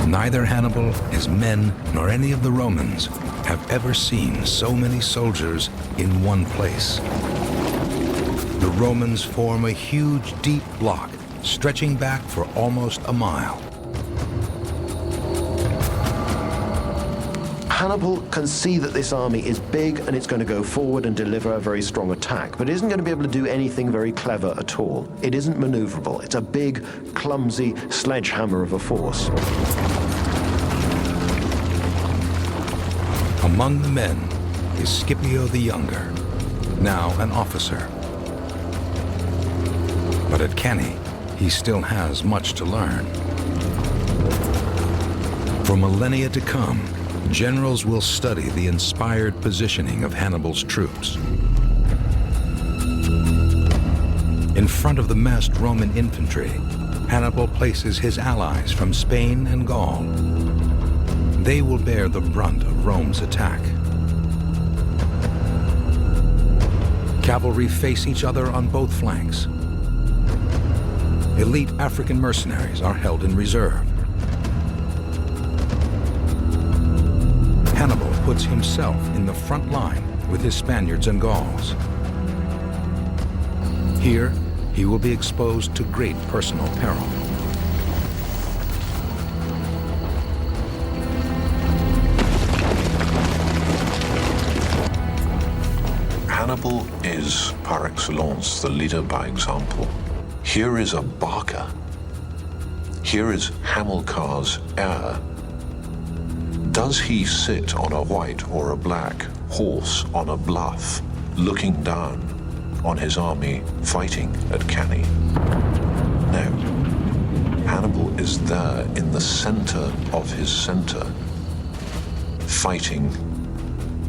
Neither Hannibal, his men, nor any of the Romans have ever seen so many soldiers in one place. The Romans form a huge, deep block, stretching back for almost a mile. Hannibal can see that this army is big and it's going to go forward and deliver a very strong attack, but it isn't going to be able to do anything very clever at all. It isn't maneuverable. It's a big, clumsy sledgehammer of a force. Among the men is Scipio the Younger, now an officer. But at Cannae, he still has much to learn. For millennia to come, generals will study the inspired positioning of Hannibal's troops. In front of the massed Roman infantry, Hannibal places his allies from Spain and Gaul. They will bear the brunt of Rome's attack. Cavalry face each other on both flanks. Elite African mercenaries are held in reserve. Hannibal puts himself in the front line with his Spaniards and Gauls. Here, he will be exposed to great personal peril. Hannibal is, par excellence, the leader by example. Here is a Barca. Here is Hamilcar's heir. Does he sit on a white or a black horse on a bluff, looking down on his army fighting at Cannae? No. Hannibal is there in the center of his center, fighting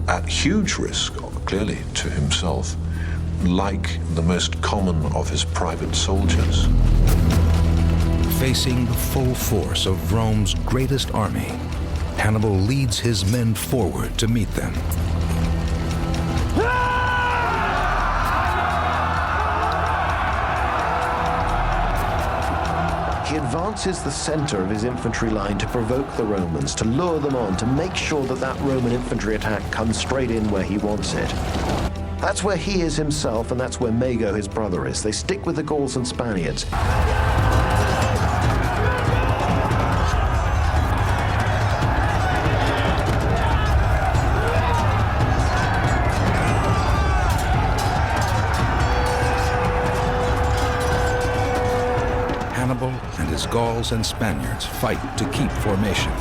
at huge risk, clearly, to himself, like the most common of his private soldiers. Facing the full force of Rome's greatest army, Hannibal leads his men forward to meet them. He advances the center of his infantry line to provoke the Romans, to lure them on, to make sure that that Roman infantry attack comes straight in where he wants it. That's where he is himself, and that's where Mago, his brother, is. They stick with the Gauls and Spaniards. Hannibal and his Gauls and Spaniards fight to keep formation.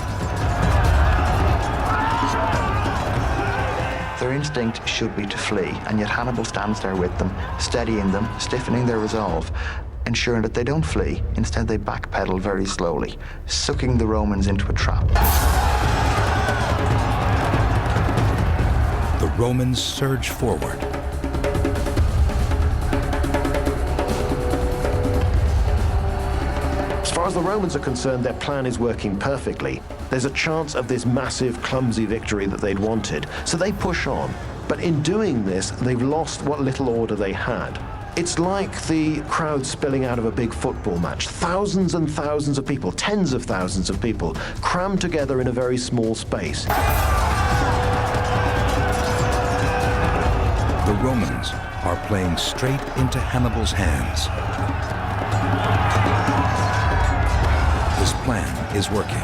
Their instinct should be to flee, and yet Hannibal stands there with them, steadying them, stiffening their resolve, ensuring that they don't flee. Instead, they backpedal very slowly, sucking the Romans into a trap. The Romans surge forward. far as the Romans are concerned, their plan is working perfectly. There's a chance of this massive, clumsy victory that they'd wanted, so they push on. But in doing this, they've lost what little order they had. It's like the crowd spilling out of a big football match. Thousands and thousands of people, tens of thousands of people, crammed together in a very small space. The Romans are playing straight into Hannibal's hands. His plan is working.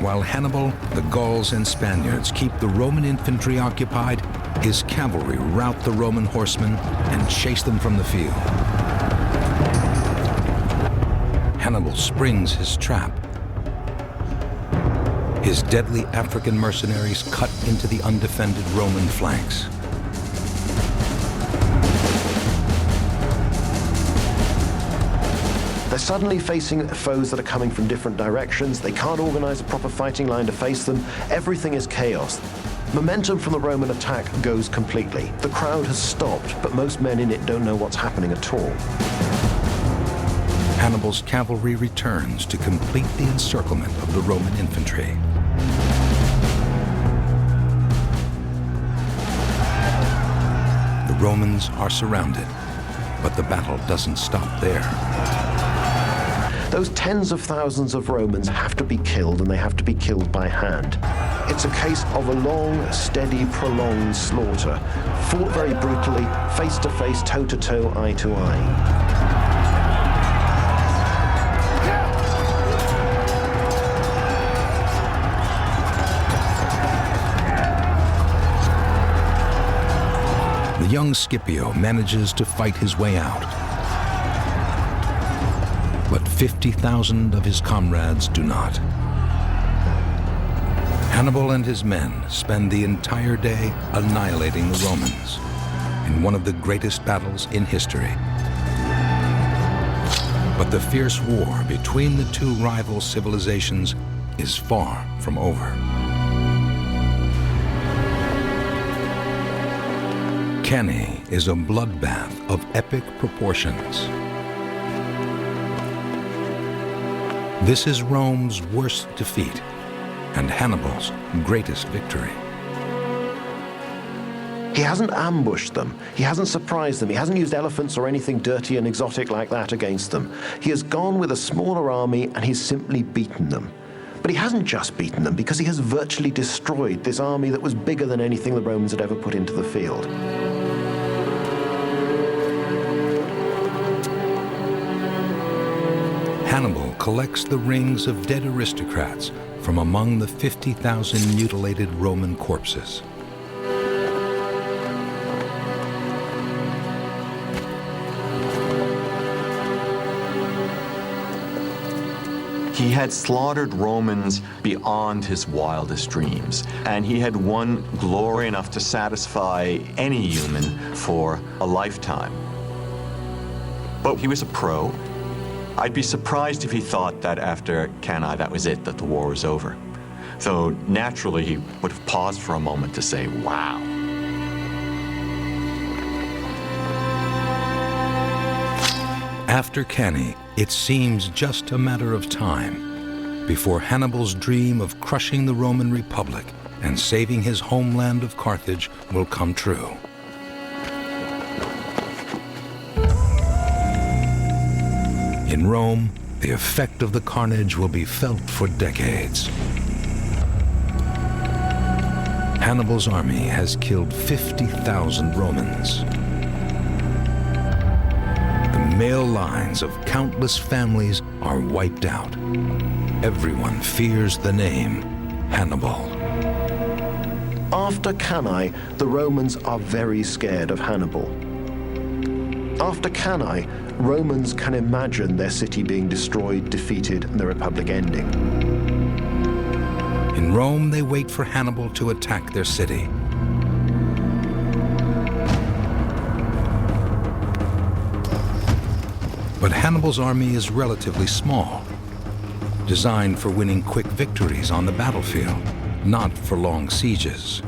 While Hannibal, the Gauls, and Spaniards keep the Roman infantry occupied, his cavalry rout the Roman horsemen and chase them from the field. Hannibal springs his trap. His deadly African mercenaries cut into the undefended Roman flanks. They're suddenly facing foes that are coming from different directions. They can't organize a proper fighting line to face them. Everything is chaos. Momentum from the Roman attack goes completely. The crowd has stopped, but most men in it don't know what's happening at all. Hannibal's cavalry returns to complete the encirclement of the Roman infantry. The Romans are surrounded, but the battle doesn't stop there. Those tens of thousands of Romans have to be killed, and they have to be killed by hand. It's a case of a long, steady, prolonged slaughter, fought very brutally, face to face, toe to toe, eye to eye. The young Scipio manages to fight his way out. But 50,000 of his comrades do not. Hannibal and his men spend the entire day annihilating the Romans in one of the greatest battles in history. But the fierce war between the two rival civilizations is far from over. Cannae is a bloodbath of epic proportions. This is Rome's worst defeat and Hannibal's greatest victory. He hasn't ambushed them. He hasn't surprised them. He hasn't used elephants or anything dirty and exotic like that against them. He has gone with a smaller army and he's simply beaten them. But he hasn't just beaten them, because he has virtually destroyed this army that was bigger than anything the Romans had ever put into the field. Hannibal collects the rings of dead aristocrats from among the 50,000 mutilated Roman corpses. He had slaughtered Romans beyond his wildest dreams, and he had won glory enough to satisfy any human for a lifetime. But he was a pro. I'd be surprised if he thought that after Cannae, that was it, that the war was over. Though naturally he would have paused for a moment to say, wow. After Cannae, it seems just a matter of time before Hannibal's dream of crushing the Roman Republic and saving his homeland of Carthage will come true. In Rome, the effect of the carnage will be felt for decades. Hannibal's army has killed 50,000 Romans. The male lines of countless families are wiped out. Everyone fears the name Hannibal. After Cannae, the Romans are very scared of Hannibal. After Cannae, Romans can imagine their city being destroyed, defeated, and the Republic ending. In Rome, they wait for Hannibal to attack their city. But Hannibal's army is relatively small, designed for winning quick victories on the battlefield, not for long sieges.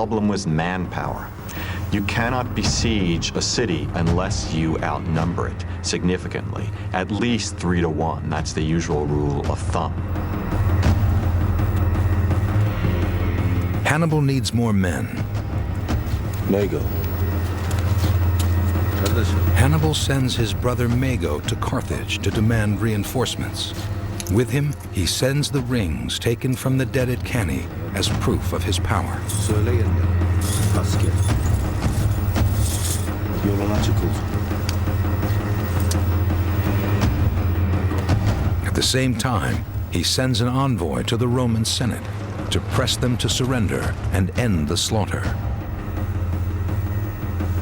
problem was manpower. You cannot besiege a city unless you outnumber it significantly, at least 3 to 1. That's the usual rule of thumb. Hannibal needs more men. Mago. Hannibal sends his brother Mago to Carthage to demand reinforcements. With him, he sends the rings taken from the dead at Cannae as proof of his power. At the same time, he sends an envoy to the Roman Senate to press them to surrender and end the slaughter.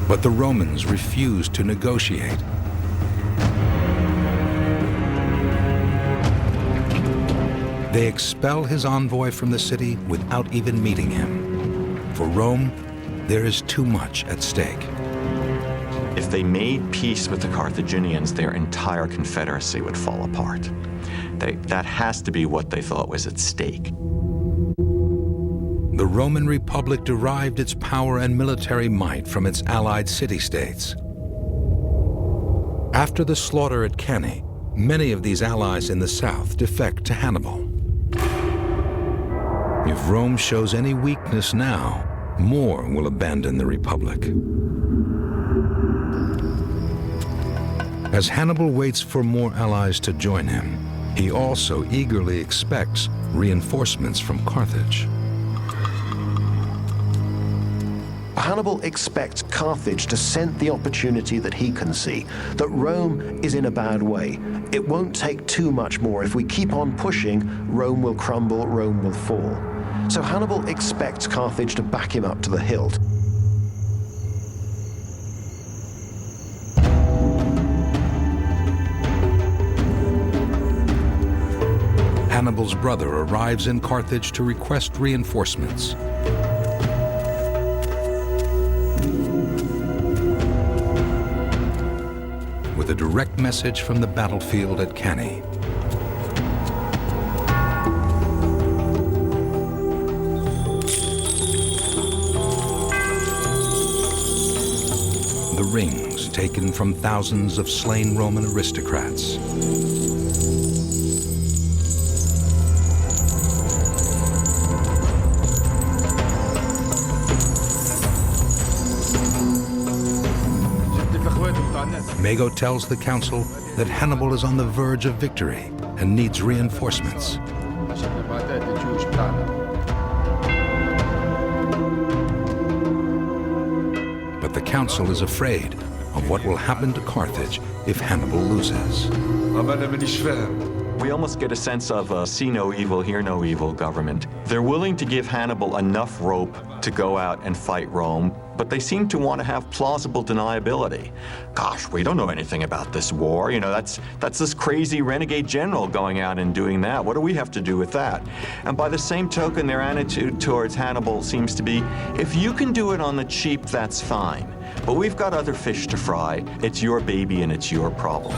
But the Romans refuse to negotiate. They expel his envoy from the city without even meeting him. For Rome, there is too much at stake. If they made peace with the Carthaginians, their entire confederacy would fall apart. That has to be what they thought was at stake. The Roman Republic derived its power and military might from its allied city-states. After the slaughter at Cannae, many of these allies in the south defect to Hannibal. If Rome shows any weakness now, more will abandon the Republic. As Hannibal waits for more allies to join him, he also eagerly expects reinforcements from Carthage. Hannibal expects Carthage to scent the opportunity that he can see, that Rome is in a bad way. It won't take too much more. If we keep on pushing, Rome will crumble, Rome will fall. So Hannibal expects Carthage to back him up to the hilt. Hannibal's brother arrives in Carthage to request reinforcements. With a direct message from the battlefield at Cannae. The rings taken from thousands of slain Roman aristocrats. Mago tells the council that Hannibal is on the verge of victory and needs reinforcements. But the council is afraid of what will happen to Carthage if Hannibal loses. We almost get a sense of a see no evil, hear no evil government. They're willing to give Hannibal enough rope to go out and fight Rome, but they seem to want to have plausible deniability. Gosh, we don't know anything about this war. You know, that's this crazy renegade general going out and doing that. What do we have to do with that? And by the same token, their attitude towards Hannibal seems to be, if you can do it on the cheap, that's fine. But we've got other fish to fry. It's your baby and it's your problem.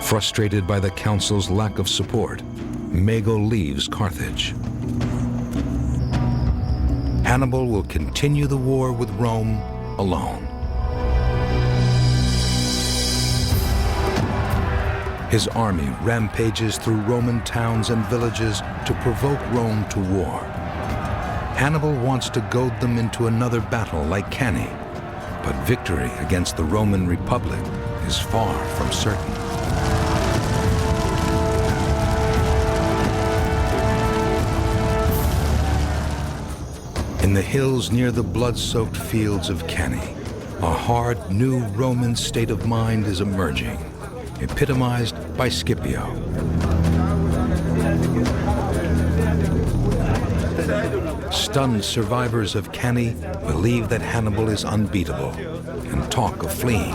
Frustrated by the council's lack of support, Mago leaves Carthage. Hannibal will continue the war with Rome alone. His army rampages through Roman towns and villages to provoke Rome to war. Hannibal wants to goad them into another battle like Cannae, but victory against the Roman Republic is far from certain. In the hills near the blood-soaked fields of Cannae, a hard, new Roman state of mind is emerging, epitomized by Scipio. Stunned survivors of Cannae believe that Hannibal is unbeatable and talk of fleeing.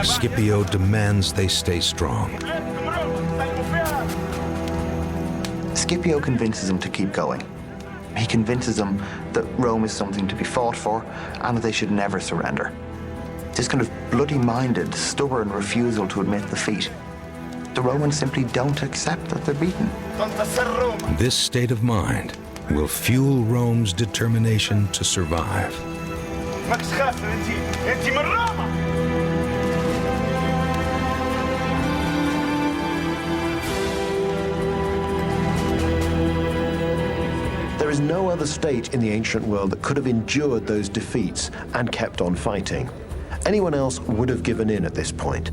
Scipio demands they stay strong. Scipio convinces him to keep going. He convinces them that Rome is something to be fought for and that they should never surrender. This kind of bloody-minded, stubborn refusal to admit defeat. The Romans simply don't accept that they're beaten. This state of mind will fuel Rome's determination to survive. There is no other state in the ancient world that could have endured those defeats and kept on fighting. Anyone else would have given in at this point.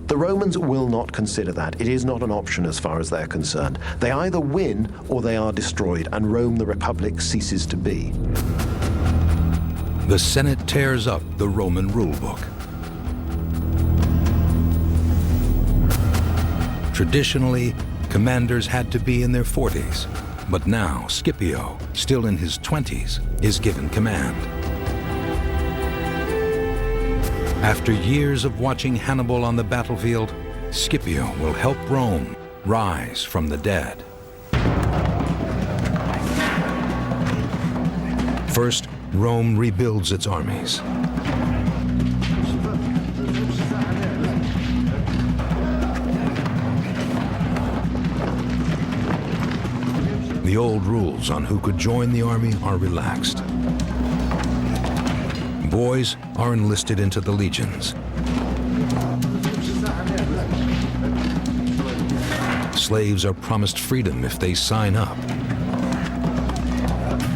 The Romans will not consider that. It is not an option as far as they're concerned. They either win or they are destroyed, and Rome, the Republic, ceases to be. The Senate tears up the Roman rulebook. Traditionally, commanders had to be in their 40s, but now Scipio, still in his 20s, is given command. After years of watching Hannibal on the battlefield, Scipio will help Rome rise from the dead. First, Rome rebuilds its armies. The old rules on who could join the army are relaxed. Boys are enlisted into the legions. Slaves are promised freedom if they sign up.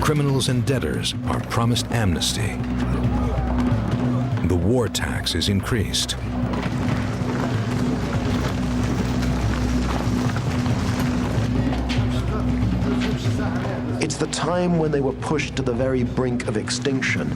Criminals and debtors are promised amnesty. The war tax is increased. It's the time when they were pushed to the very brink of extinction,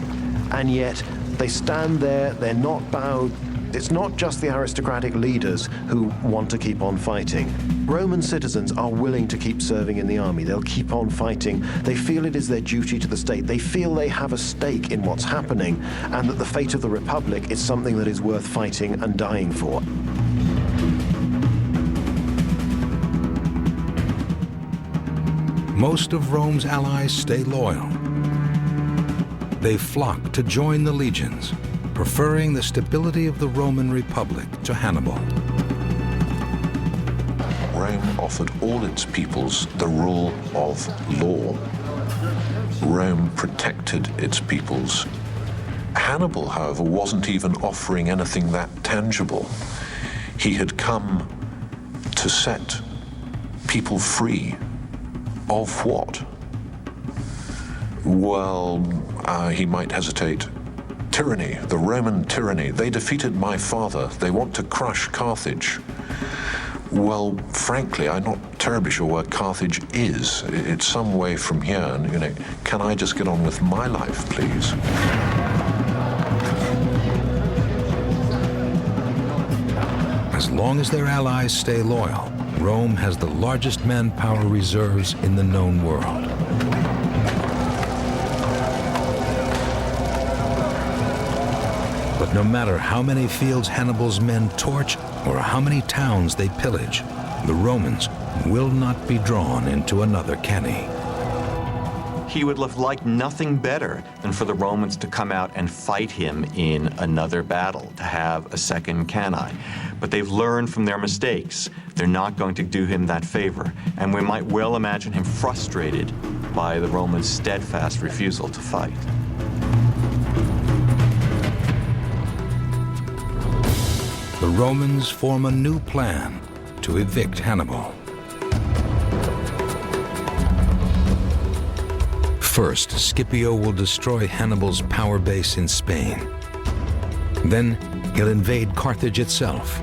and yet they stand there, they're not bowed. It's not just the aristocratic leaders who want to keep on fighting. Roman citizens are willing to keep serving in the army. They'll keep on fighting. They feel it is their duty to the state. They feel they have a stake in what's happening, and that the fate of the Republic is something that is worth fighting and dying for. Most of Rome's allies stay loyal. They flock to join the legions, preferring the stability of the Roman Republic to Hannibal. Rome offered all its peoples the rule of law. Rome protected its peoples. Hannibal, however, wasn't even offering anything that tangible. He had come to set people free. Of what? Well, he might hesitate. Tyranny, the Roman tyranny. They defeated my father. They want to crush Carthage. Well, frankly, I'm not terribly sure where Carthage is. It's some way from here, and, can I just get on with my life, please? As long as their allies stay loyal, Rome has the largest manpower reserves in the known world. But no matter how many fields Hannibal's men torch or how many towns they pillage, the Romans will not be drawn into another Cannae. He would have liked nothing better than for the Romans to come out and fight him in another battle, to have a second Cannae. But they've learned from their mistakes. They're not going to do him that favor. And we might well imagine him frustrated by the Romans' steadfast refusal to fight. The Romans form a new plan to evict Hannibal. First, Scipio will destroy Hannibal's power base in Spain. Then he'll invade Carthage itself.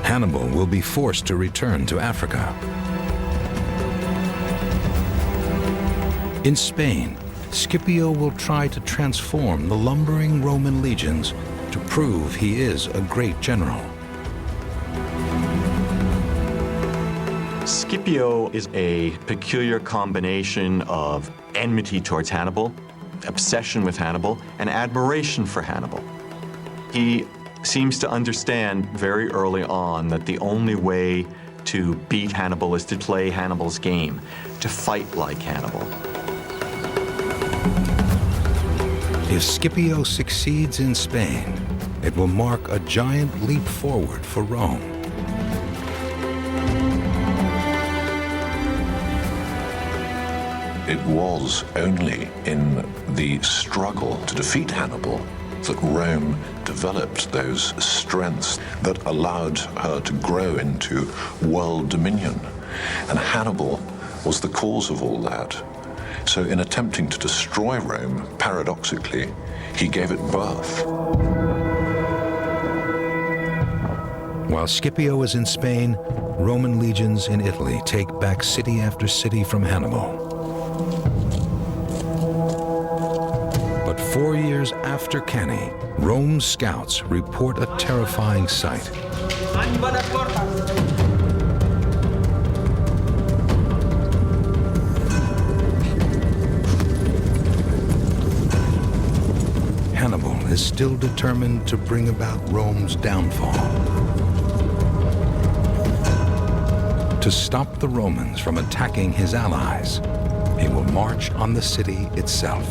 Hannibal will be forced to return to Africa. In Spain, Scipio will try to transform the lumbering Roman legions to prove he is a great general. Scipio is a peculiar combination of enmity towards Hannibal, obsession with Hannibal, and admiration for Hannibal. He seems to understand very early on that the only way to beat Hannibal is to play Hannibal's game, to fight like Hannibal. If Scipio succeeds in Spain, it will mark a giant leap forward for Rome. It was only in the struggle to defeat Hannibal that Rome developed those strengths that allowed her to grow into world dominion. And Hannibal was the cause of all that. So in attempting to destroy Rome, paradoxically, he gave it birth. While Scipio is in Spain, Roman legions in Italy take back city after city from Hannibal. But 4 years after Cannae, Rome's scouts report a terrifying sight. Hannibal is still determined to bring about Rome's downfall. To stop the Romans from attacking his allies, he will march on the city itself.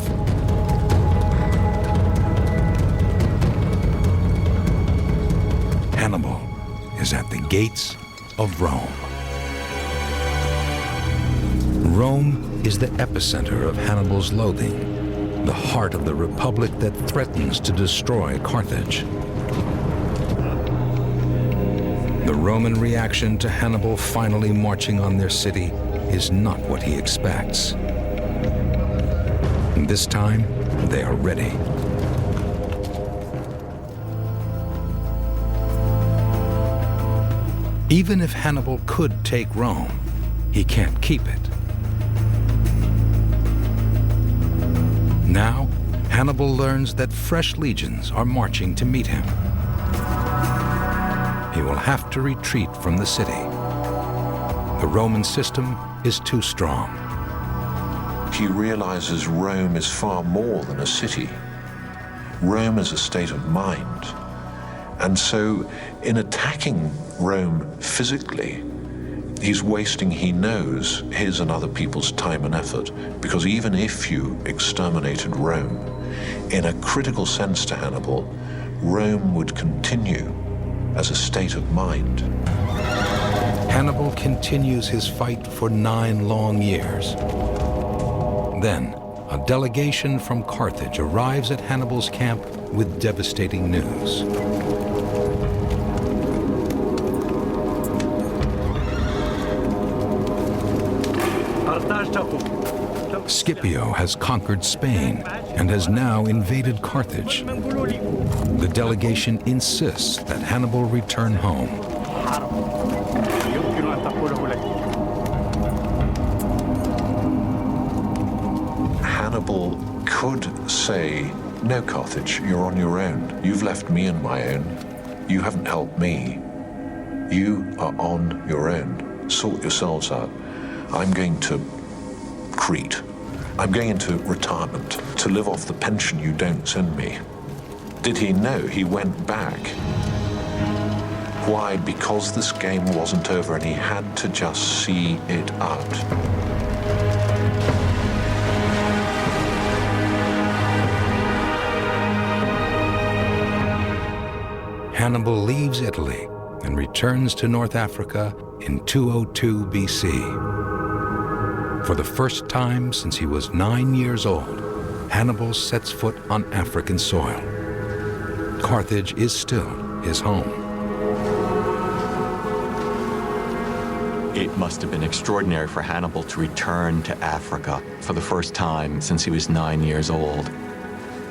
Hannibal is at the gates of Rome. Rome is the epicenter of Hannibal's loathing, the heart of the republic that threatens to destroy Carthage. The Roman reaction to Hannibal finally marching on their city is not what he expects. And this time, they are ready. Even if Hannibal could take Rome, he can't keep it. Now, Hannibal learns that fresh legions are marching to meet him. He will have to retreat from the city. The Roman system is too strong. He realizes Rome is far more than a city. Rome is a state of mind. And so, in attacking Rome physically, he's wasting, he knows, his and other people's time and effort. Because even if you exterminated Rome, in a critical sense to Hannibal, Rome would continue as a state of mind. Hannibal continues his fight for 9 long years. Then, a delegation from Carthage arrives at Hannibal's camp with devastating news. Scipio has conquered Spain and has now invaded Carthage. The delegation insists that Hannibal return home. Hannibal could say, "No, Carthage, you're on your own. You've left me on my own. You haven't helped me. You are on your own. Sort yourselves out. I'm going to Crete. I'm going into retirement to live off the pension you don't send me." Did he know? He went back. Why? Because this game wasn't over and he had to just see it out. Hannibal leaves Italy and returns to North Africa in 202 BC. For the first time since he was 9 years old, Hannibal sets foot on African soil. Carthage is still his home. It must have been extraordinary for Hannibal to return to Africa for the first time since he was 9 years old.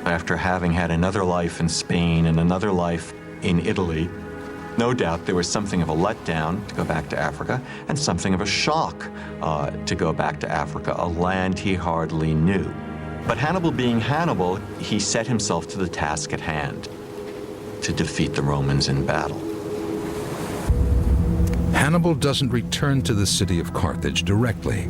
After having had another life in Spain and another life in Italy, no doubt there was something of a letdown to go back to Africa and something of a shock to go back to Africa, a land he hardly knew. But Hannibal being Hannibal, he set himself to the task at hand, to defeat the Romans in battle. Hannibal doesn't return to the city of Carthage directly.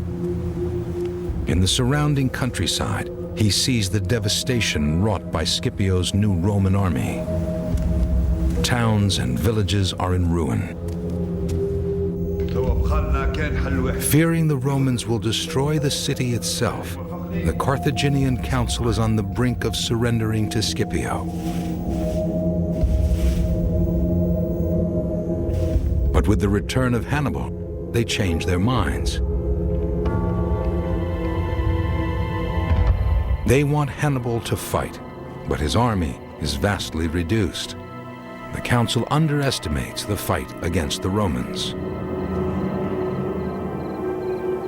In the surrounding countryside, he sees the devastation wrought by Scipio's new Roman army. Towns and villages are in ruin. Fearing the Romans will destroy the city itself, the Carthaginian council is on the brink of surrendering to Scipio. But with the return of Hannibal, they change their minds. They want Hannibal to fight, but his army is vastly reduced. The council underestimates the fight against the Romans.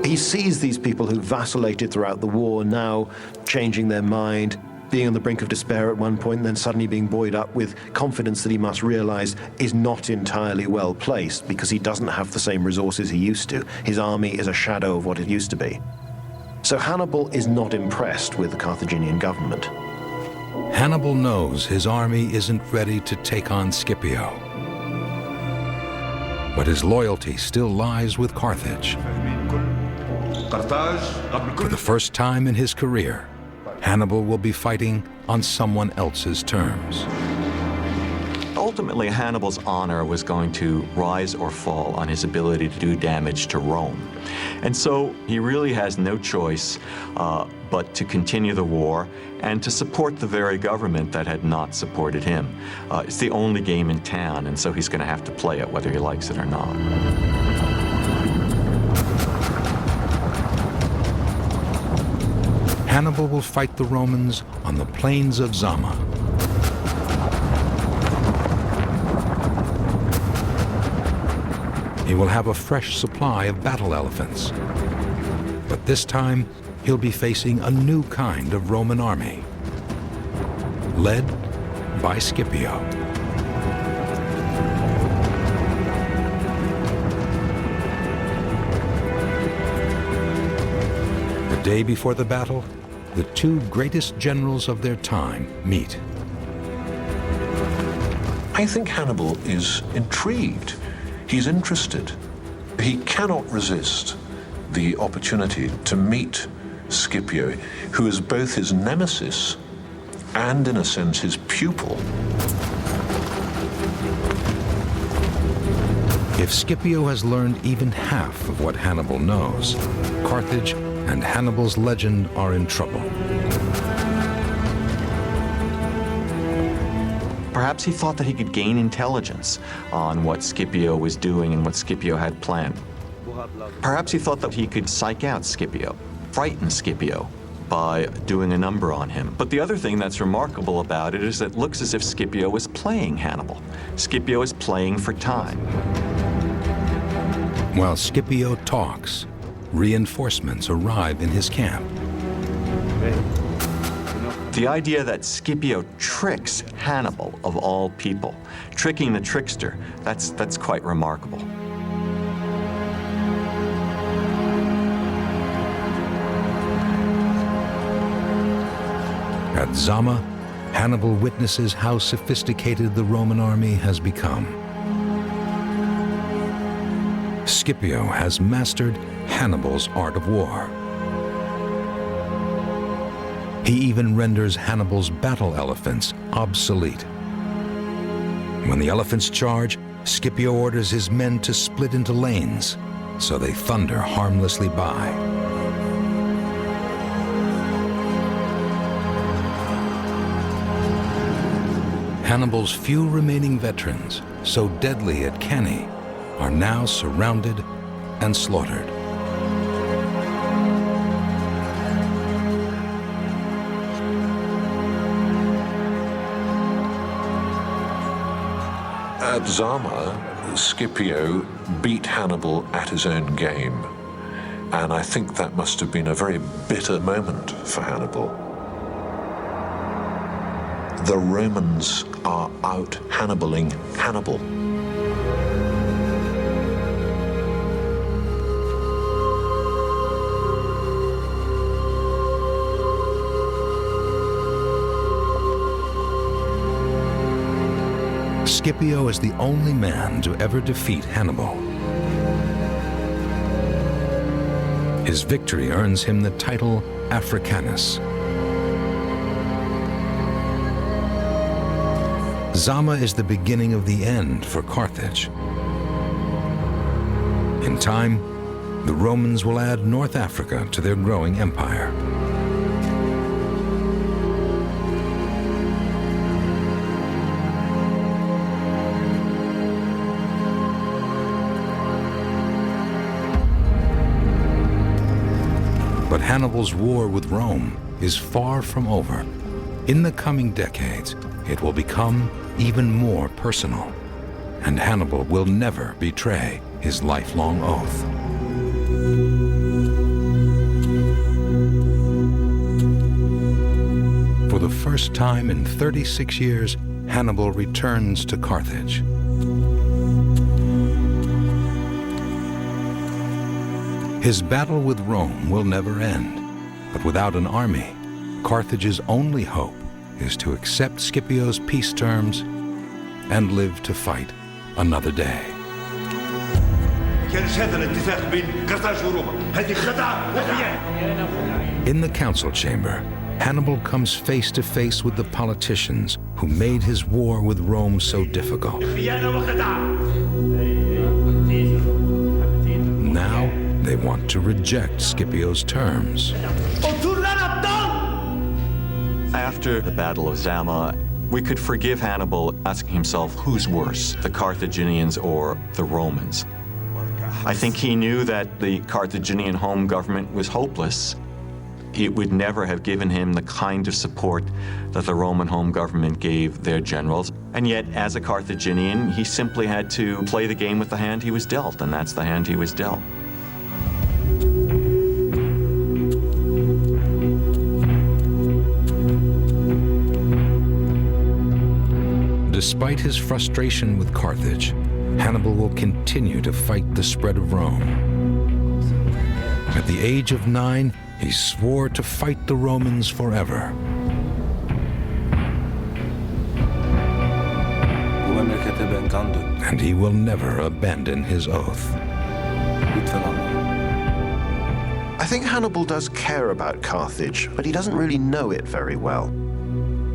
He sees these people who vacillated throughout the war now changing their mind, being on the brink of despair at one point, and then suddenly being buoyed up with confidence that he must realize is not entirely well placed because he doesn't have the same resources he used to. His army is a shadow of what it used to be. So Hannibal is not impressed with the Carthaginian government. Hannibal knows his army isn't ready to take on Scipio. But his loyalty still lies with Carthage. For the first time in his career, Hannibal will be fighting on someone else's terms. Ultimately, Hannibal's honor was going to rise or fall on his ability to do damage to Rome. And so he really has no choice but to continue the war and to support the very government that had not supported him. It's the only game in town, and so he's going to have to play it whether he likes it or not. Hannibal will fight the Romans on the plains of Zama. He will have a fresh supply of battle elephants. But this time, he'll be facing a new kind of Roman army, led by Scipio. The day before the battle, the two greatest generals of their time meet. I think Hannibal is intrigued. He's interested. He cannot resist the opportunity to meet Scipio, who is both his nemesis and, in a sense, his pupil. If Scipio has learned even half of what Hannibal knows, Carthage and Hannibal's legend are in trouble. Perhaps he thought that he could gain intelligence on what Scipio was doing and what Scipio had planned. Perhaps he thought that he could psych out Scipio, frighten Scipio by doing a number on him. But the other thing that's remarkable about it is that it looks as if Scipio was playing Hannibal. Scipio is playing for time. While Scipio talks, reinforcements arrive in his camp. The idea that Scipio tricks Hannibal, of all people, tricking the trickster, that's quite remarkable. At Zama, Hannibal witnesses how sophisticated the Roman army has become. Scipio has mastered Hannibal's art of war. He even renders Hannibal's battle elephants obsolete. When the elephants charge, Scipio orders his men to split into lanes, so they thunder harmlessly by. Hannibal's few remaining veterans, so deadly at Cannae, are now surrounded and slaughtered. At Zama, Scipio beat Hannibal at his own game, and I think that must have been a very bitter moment for Hannibal. The Romans are out Hannibaling Hannibal. Scipio is the only man to ever defeat Hannibal. His victory earns him the title Africanus. Zama is the beginning of the end for Carthage. In time, the Romans will add North Africa to their growing empire. But Hannibal's war with Rome is far from over. In the coming decades, it will become even more personal, and Hannibal will never betray his lifelong oath. For the first time in 36 years, Hannibal returns to Carthage. His battle with Rome will never end, but without an army, Carthage's only hope is to accept Scipio's peace terms and live to fight another day. In the council chamber, Hannibal comes face to face with the politicians who made his war with Rome so difficult. Now they want to reject Scipio's terms. After the Battle of Zama, we could forgive Hannibal asking himself who's worse, the Carthaginians or the Romans. I think he knew that the Carthaginian home government was hopeless. It would never have given him the kind of support that the Roman home government gave their generals. And yet, as a Carthaginian, he simply had to play the game with the hand he was dealt, and that's the hand he was dealt. Despite his frustration with Carthage, Hannibal will continue to fight the spread of Rome. At the age of 9, he swore to fight the Romans forever. And he will never abandon his oath. I think Hannibal does care about Carthage, but he doesn't really know it very well.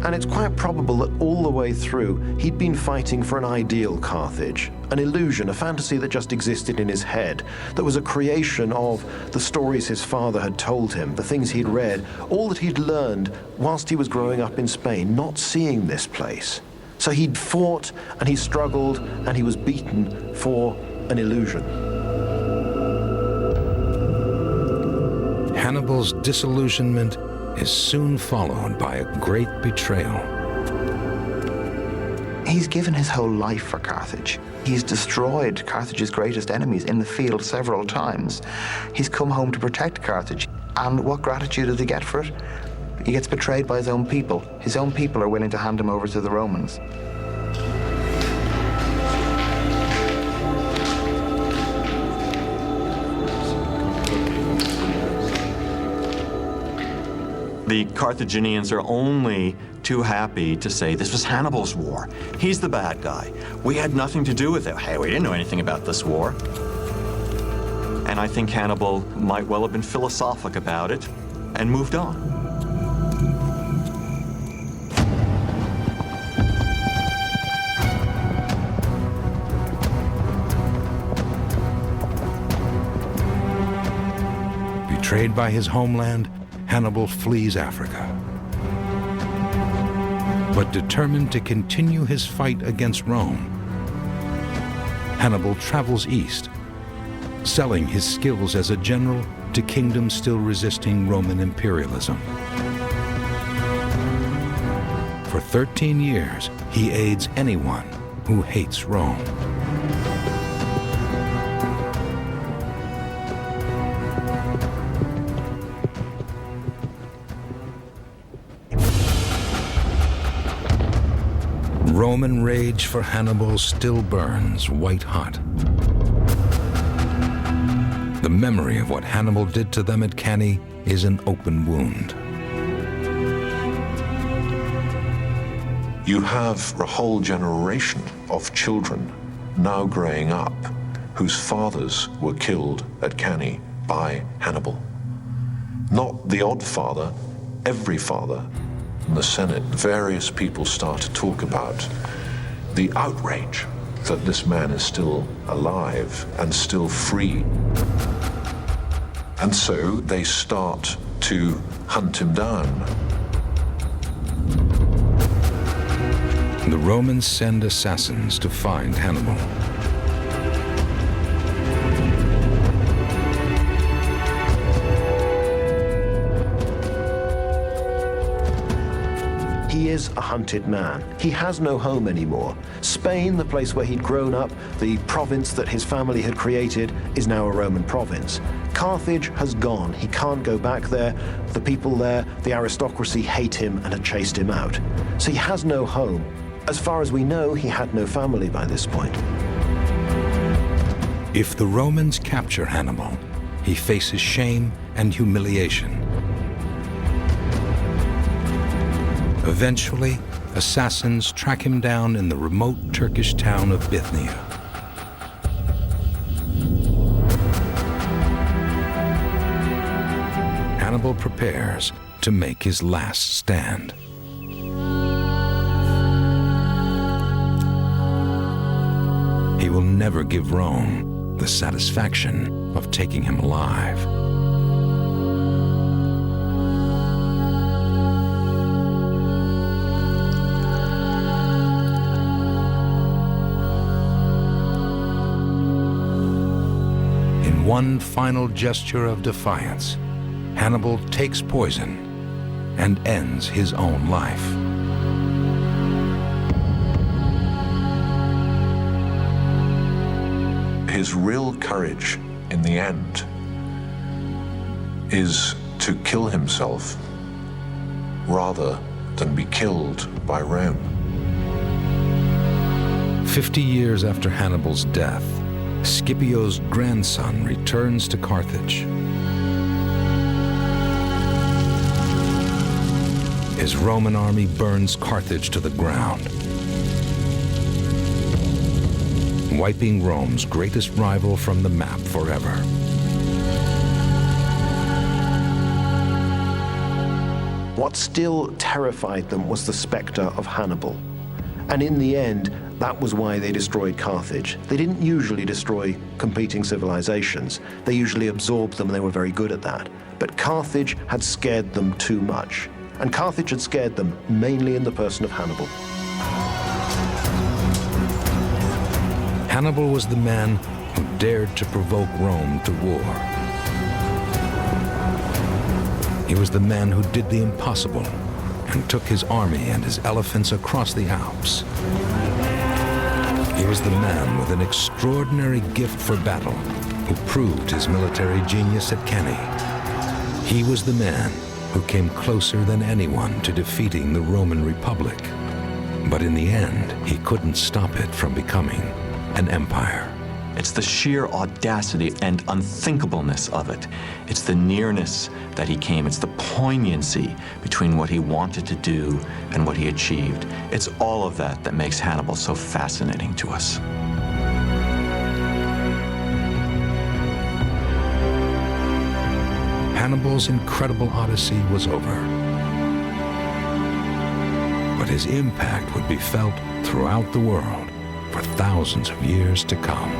And it's quite probable that all the way through, he'd been fighting for an ideal Carthage, an illusion, a fantasy that just existed in his head, that was a creation of the stories his father had told him, the things he'd read, all that he'd learned whilst he was growing up in Spain, not seeing this place. So he'd fought, and he struggled, and he was beaten for an illusion. Hannibal's disillusionment is soon followed by a great betrayal. He's given his whole life for Carthage. He's destroyed Carthage's greatest enemies in the field several times. He's come home to protect Carthage. And what gratitude does he get for it? He gets betrayed by his own people. His own people are willing to hand him over to the Romans. The Carthaginians are only too happy to say this was Hannibal's war. He's the bad guy. We had nothing to do with it. Hey, we didn't know anything about this war. And I think Hannibal might well have been philosophic about it and moved on. Betrayed by his homeland, Hannibal flees Africa. But determined to continue his fight against Rome, Hannibal travels east, selling his skills as a general to kingdoms still resisting Roman imperialism. For 13 years, he aids anyone who hates Rome. Roman rage for Hannibal still burns white hot. The memory of what Hannibal did to them at Cannae is an open wound. You have a whole generation of children now growing up whose fathers were killed at Cannae by Hannibal. Not the odd father, every father. In the Senate, various people start to talk about the outrage that this man is still alive and still free. And so they start to hunt him down. The Romans send assassins to find Hannibal. He is a hunted man. He has no home anymore. Spain, the place where he'd grown up, the province that his family had created, is now a Roman province. Carthage has gone. He can't go back there. The people there, the aristocracy, hate him and have chased him out. So he has no home. As far as we know, he had no family by this point. If the Romans capture Hannibal, he faces shame and humiliation. Eventually, assassins track him down in the remote Turkish town of Bithynia. Hannibal prepares to make his last stand. He will never give Rome the satisfaction of taking him alive. In one final gesture of defiance, Hannibal takes poison and ends his own life. His real courage in the end is to kill himself rather than be killed by Rome. 50 years after Hannibal's death, Scipio's grandson returns to Carthage. His Roman army burns Carthage to the ground, wiping Rome's greatest rival from the map forever. What still terrified them was the specter of Hannibal. And in the end, that was why they destroyed Carthage. They didn't usually destroy competing civilizations. They usually absorbed them, and they were very good at that. But Carthage had scared them too much. And Carthage had scared them mainly in the person of Hannibal. Hannibal was the man who dared to provoke Rome to war. He was the man who did the impossible and took his army and his elephants across the Alps. He was the man with an extraordinary gift for battle who proved his military genius at Cannae. He was the man who came closer than anyone to defeating the Roman Republic. But in the end, he couldn't stop it from becoming an empire. It's the sheer audacity and unthinkableness of it. It's the nearness that he came. It's the poignancy between what he wanted to do and what he achieved. It's all of that that makes Hannibal so fascinating to us. Hannibal's incredible odyssey was over. But his impact would be felt throughout the world for thousands of years to come.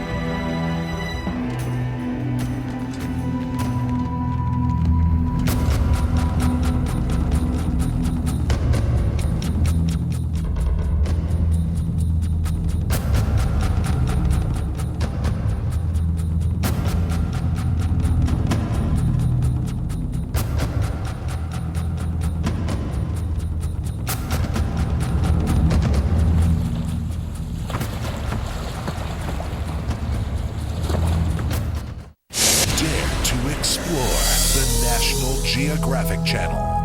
Explore the National Geographic Channel.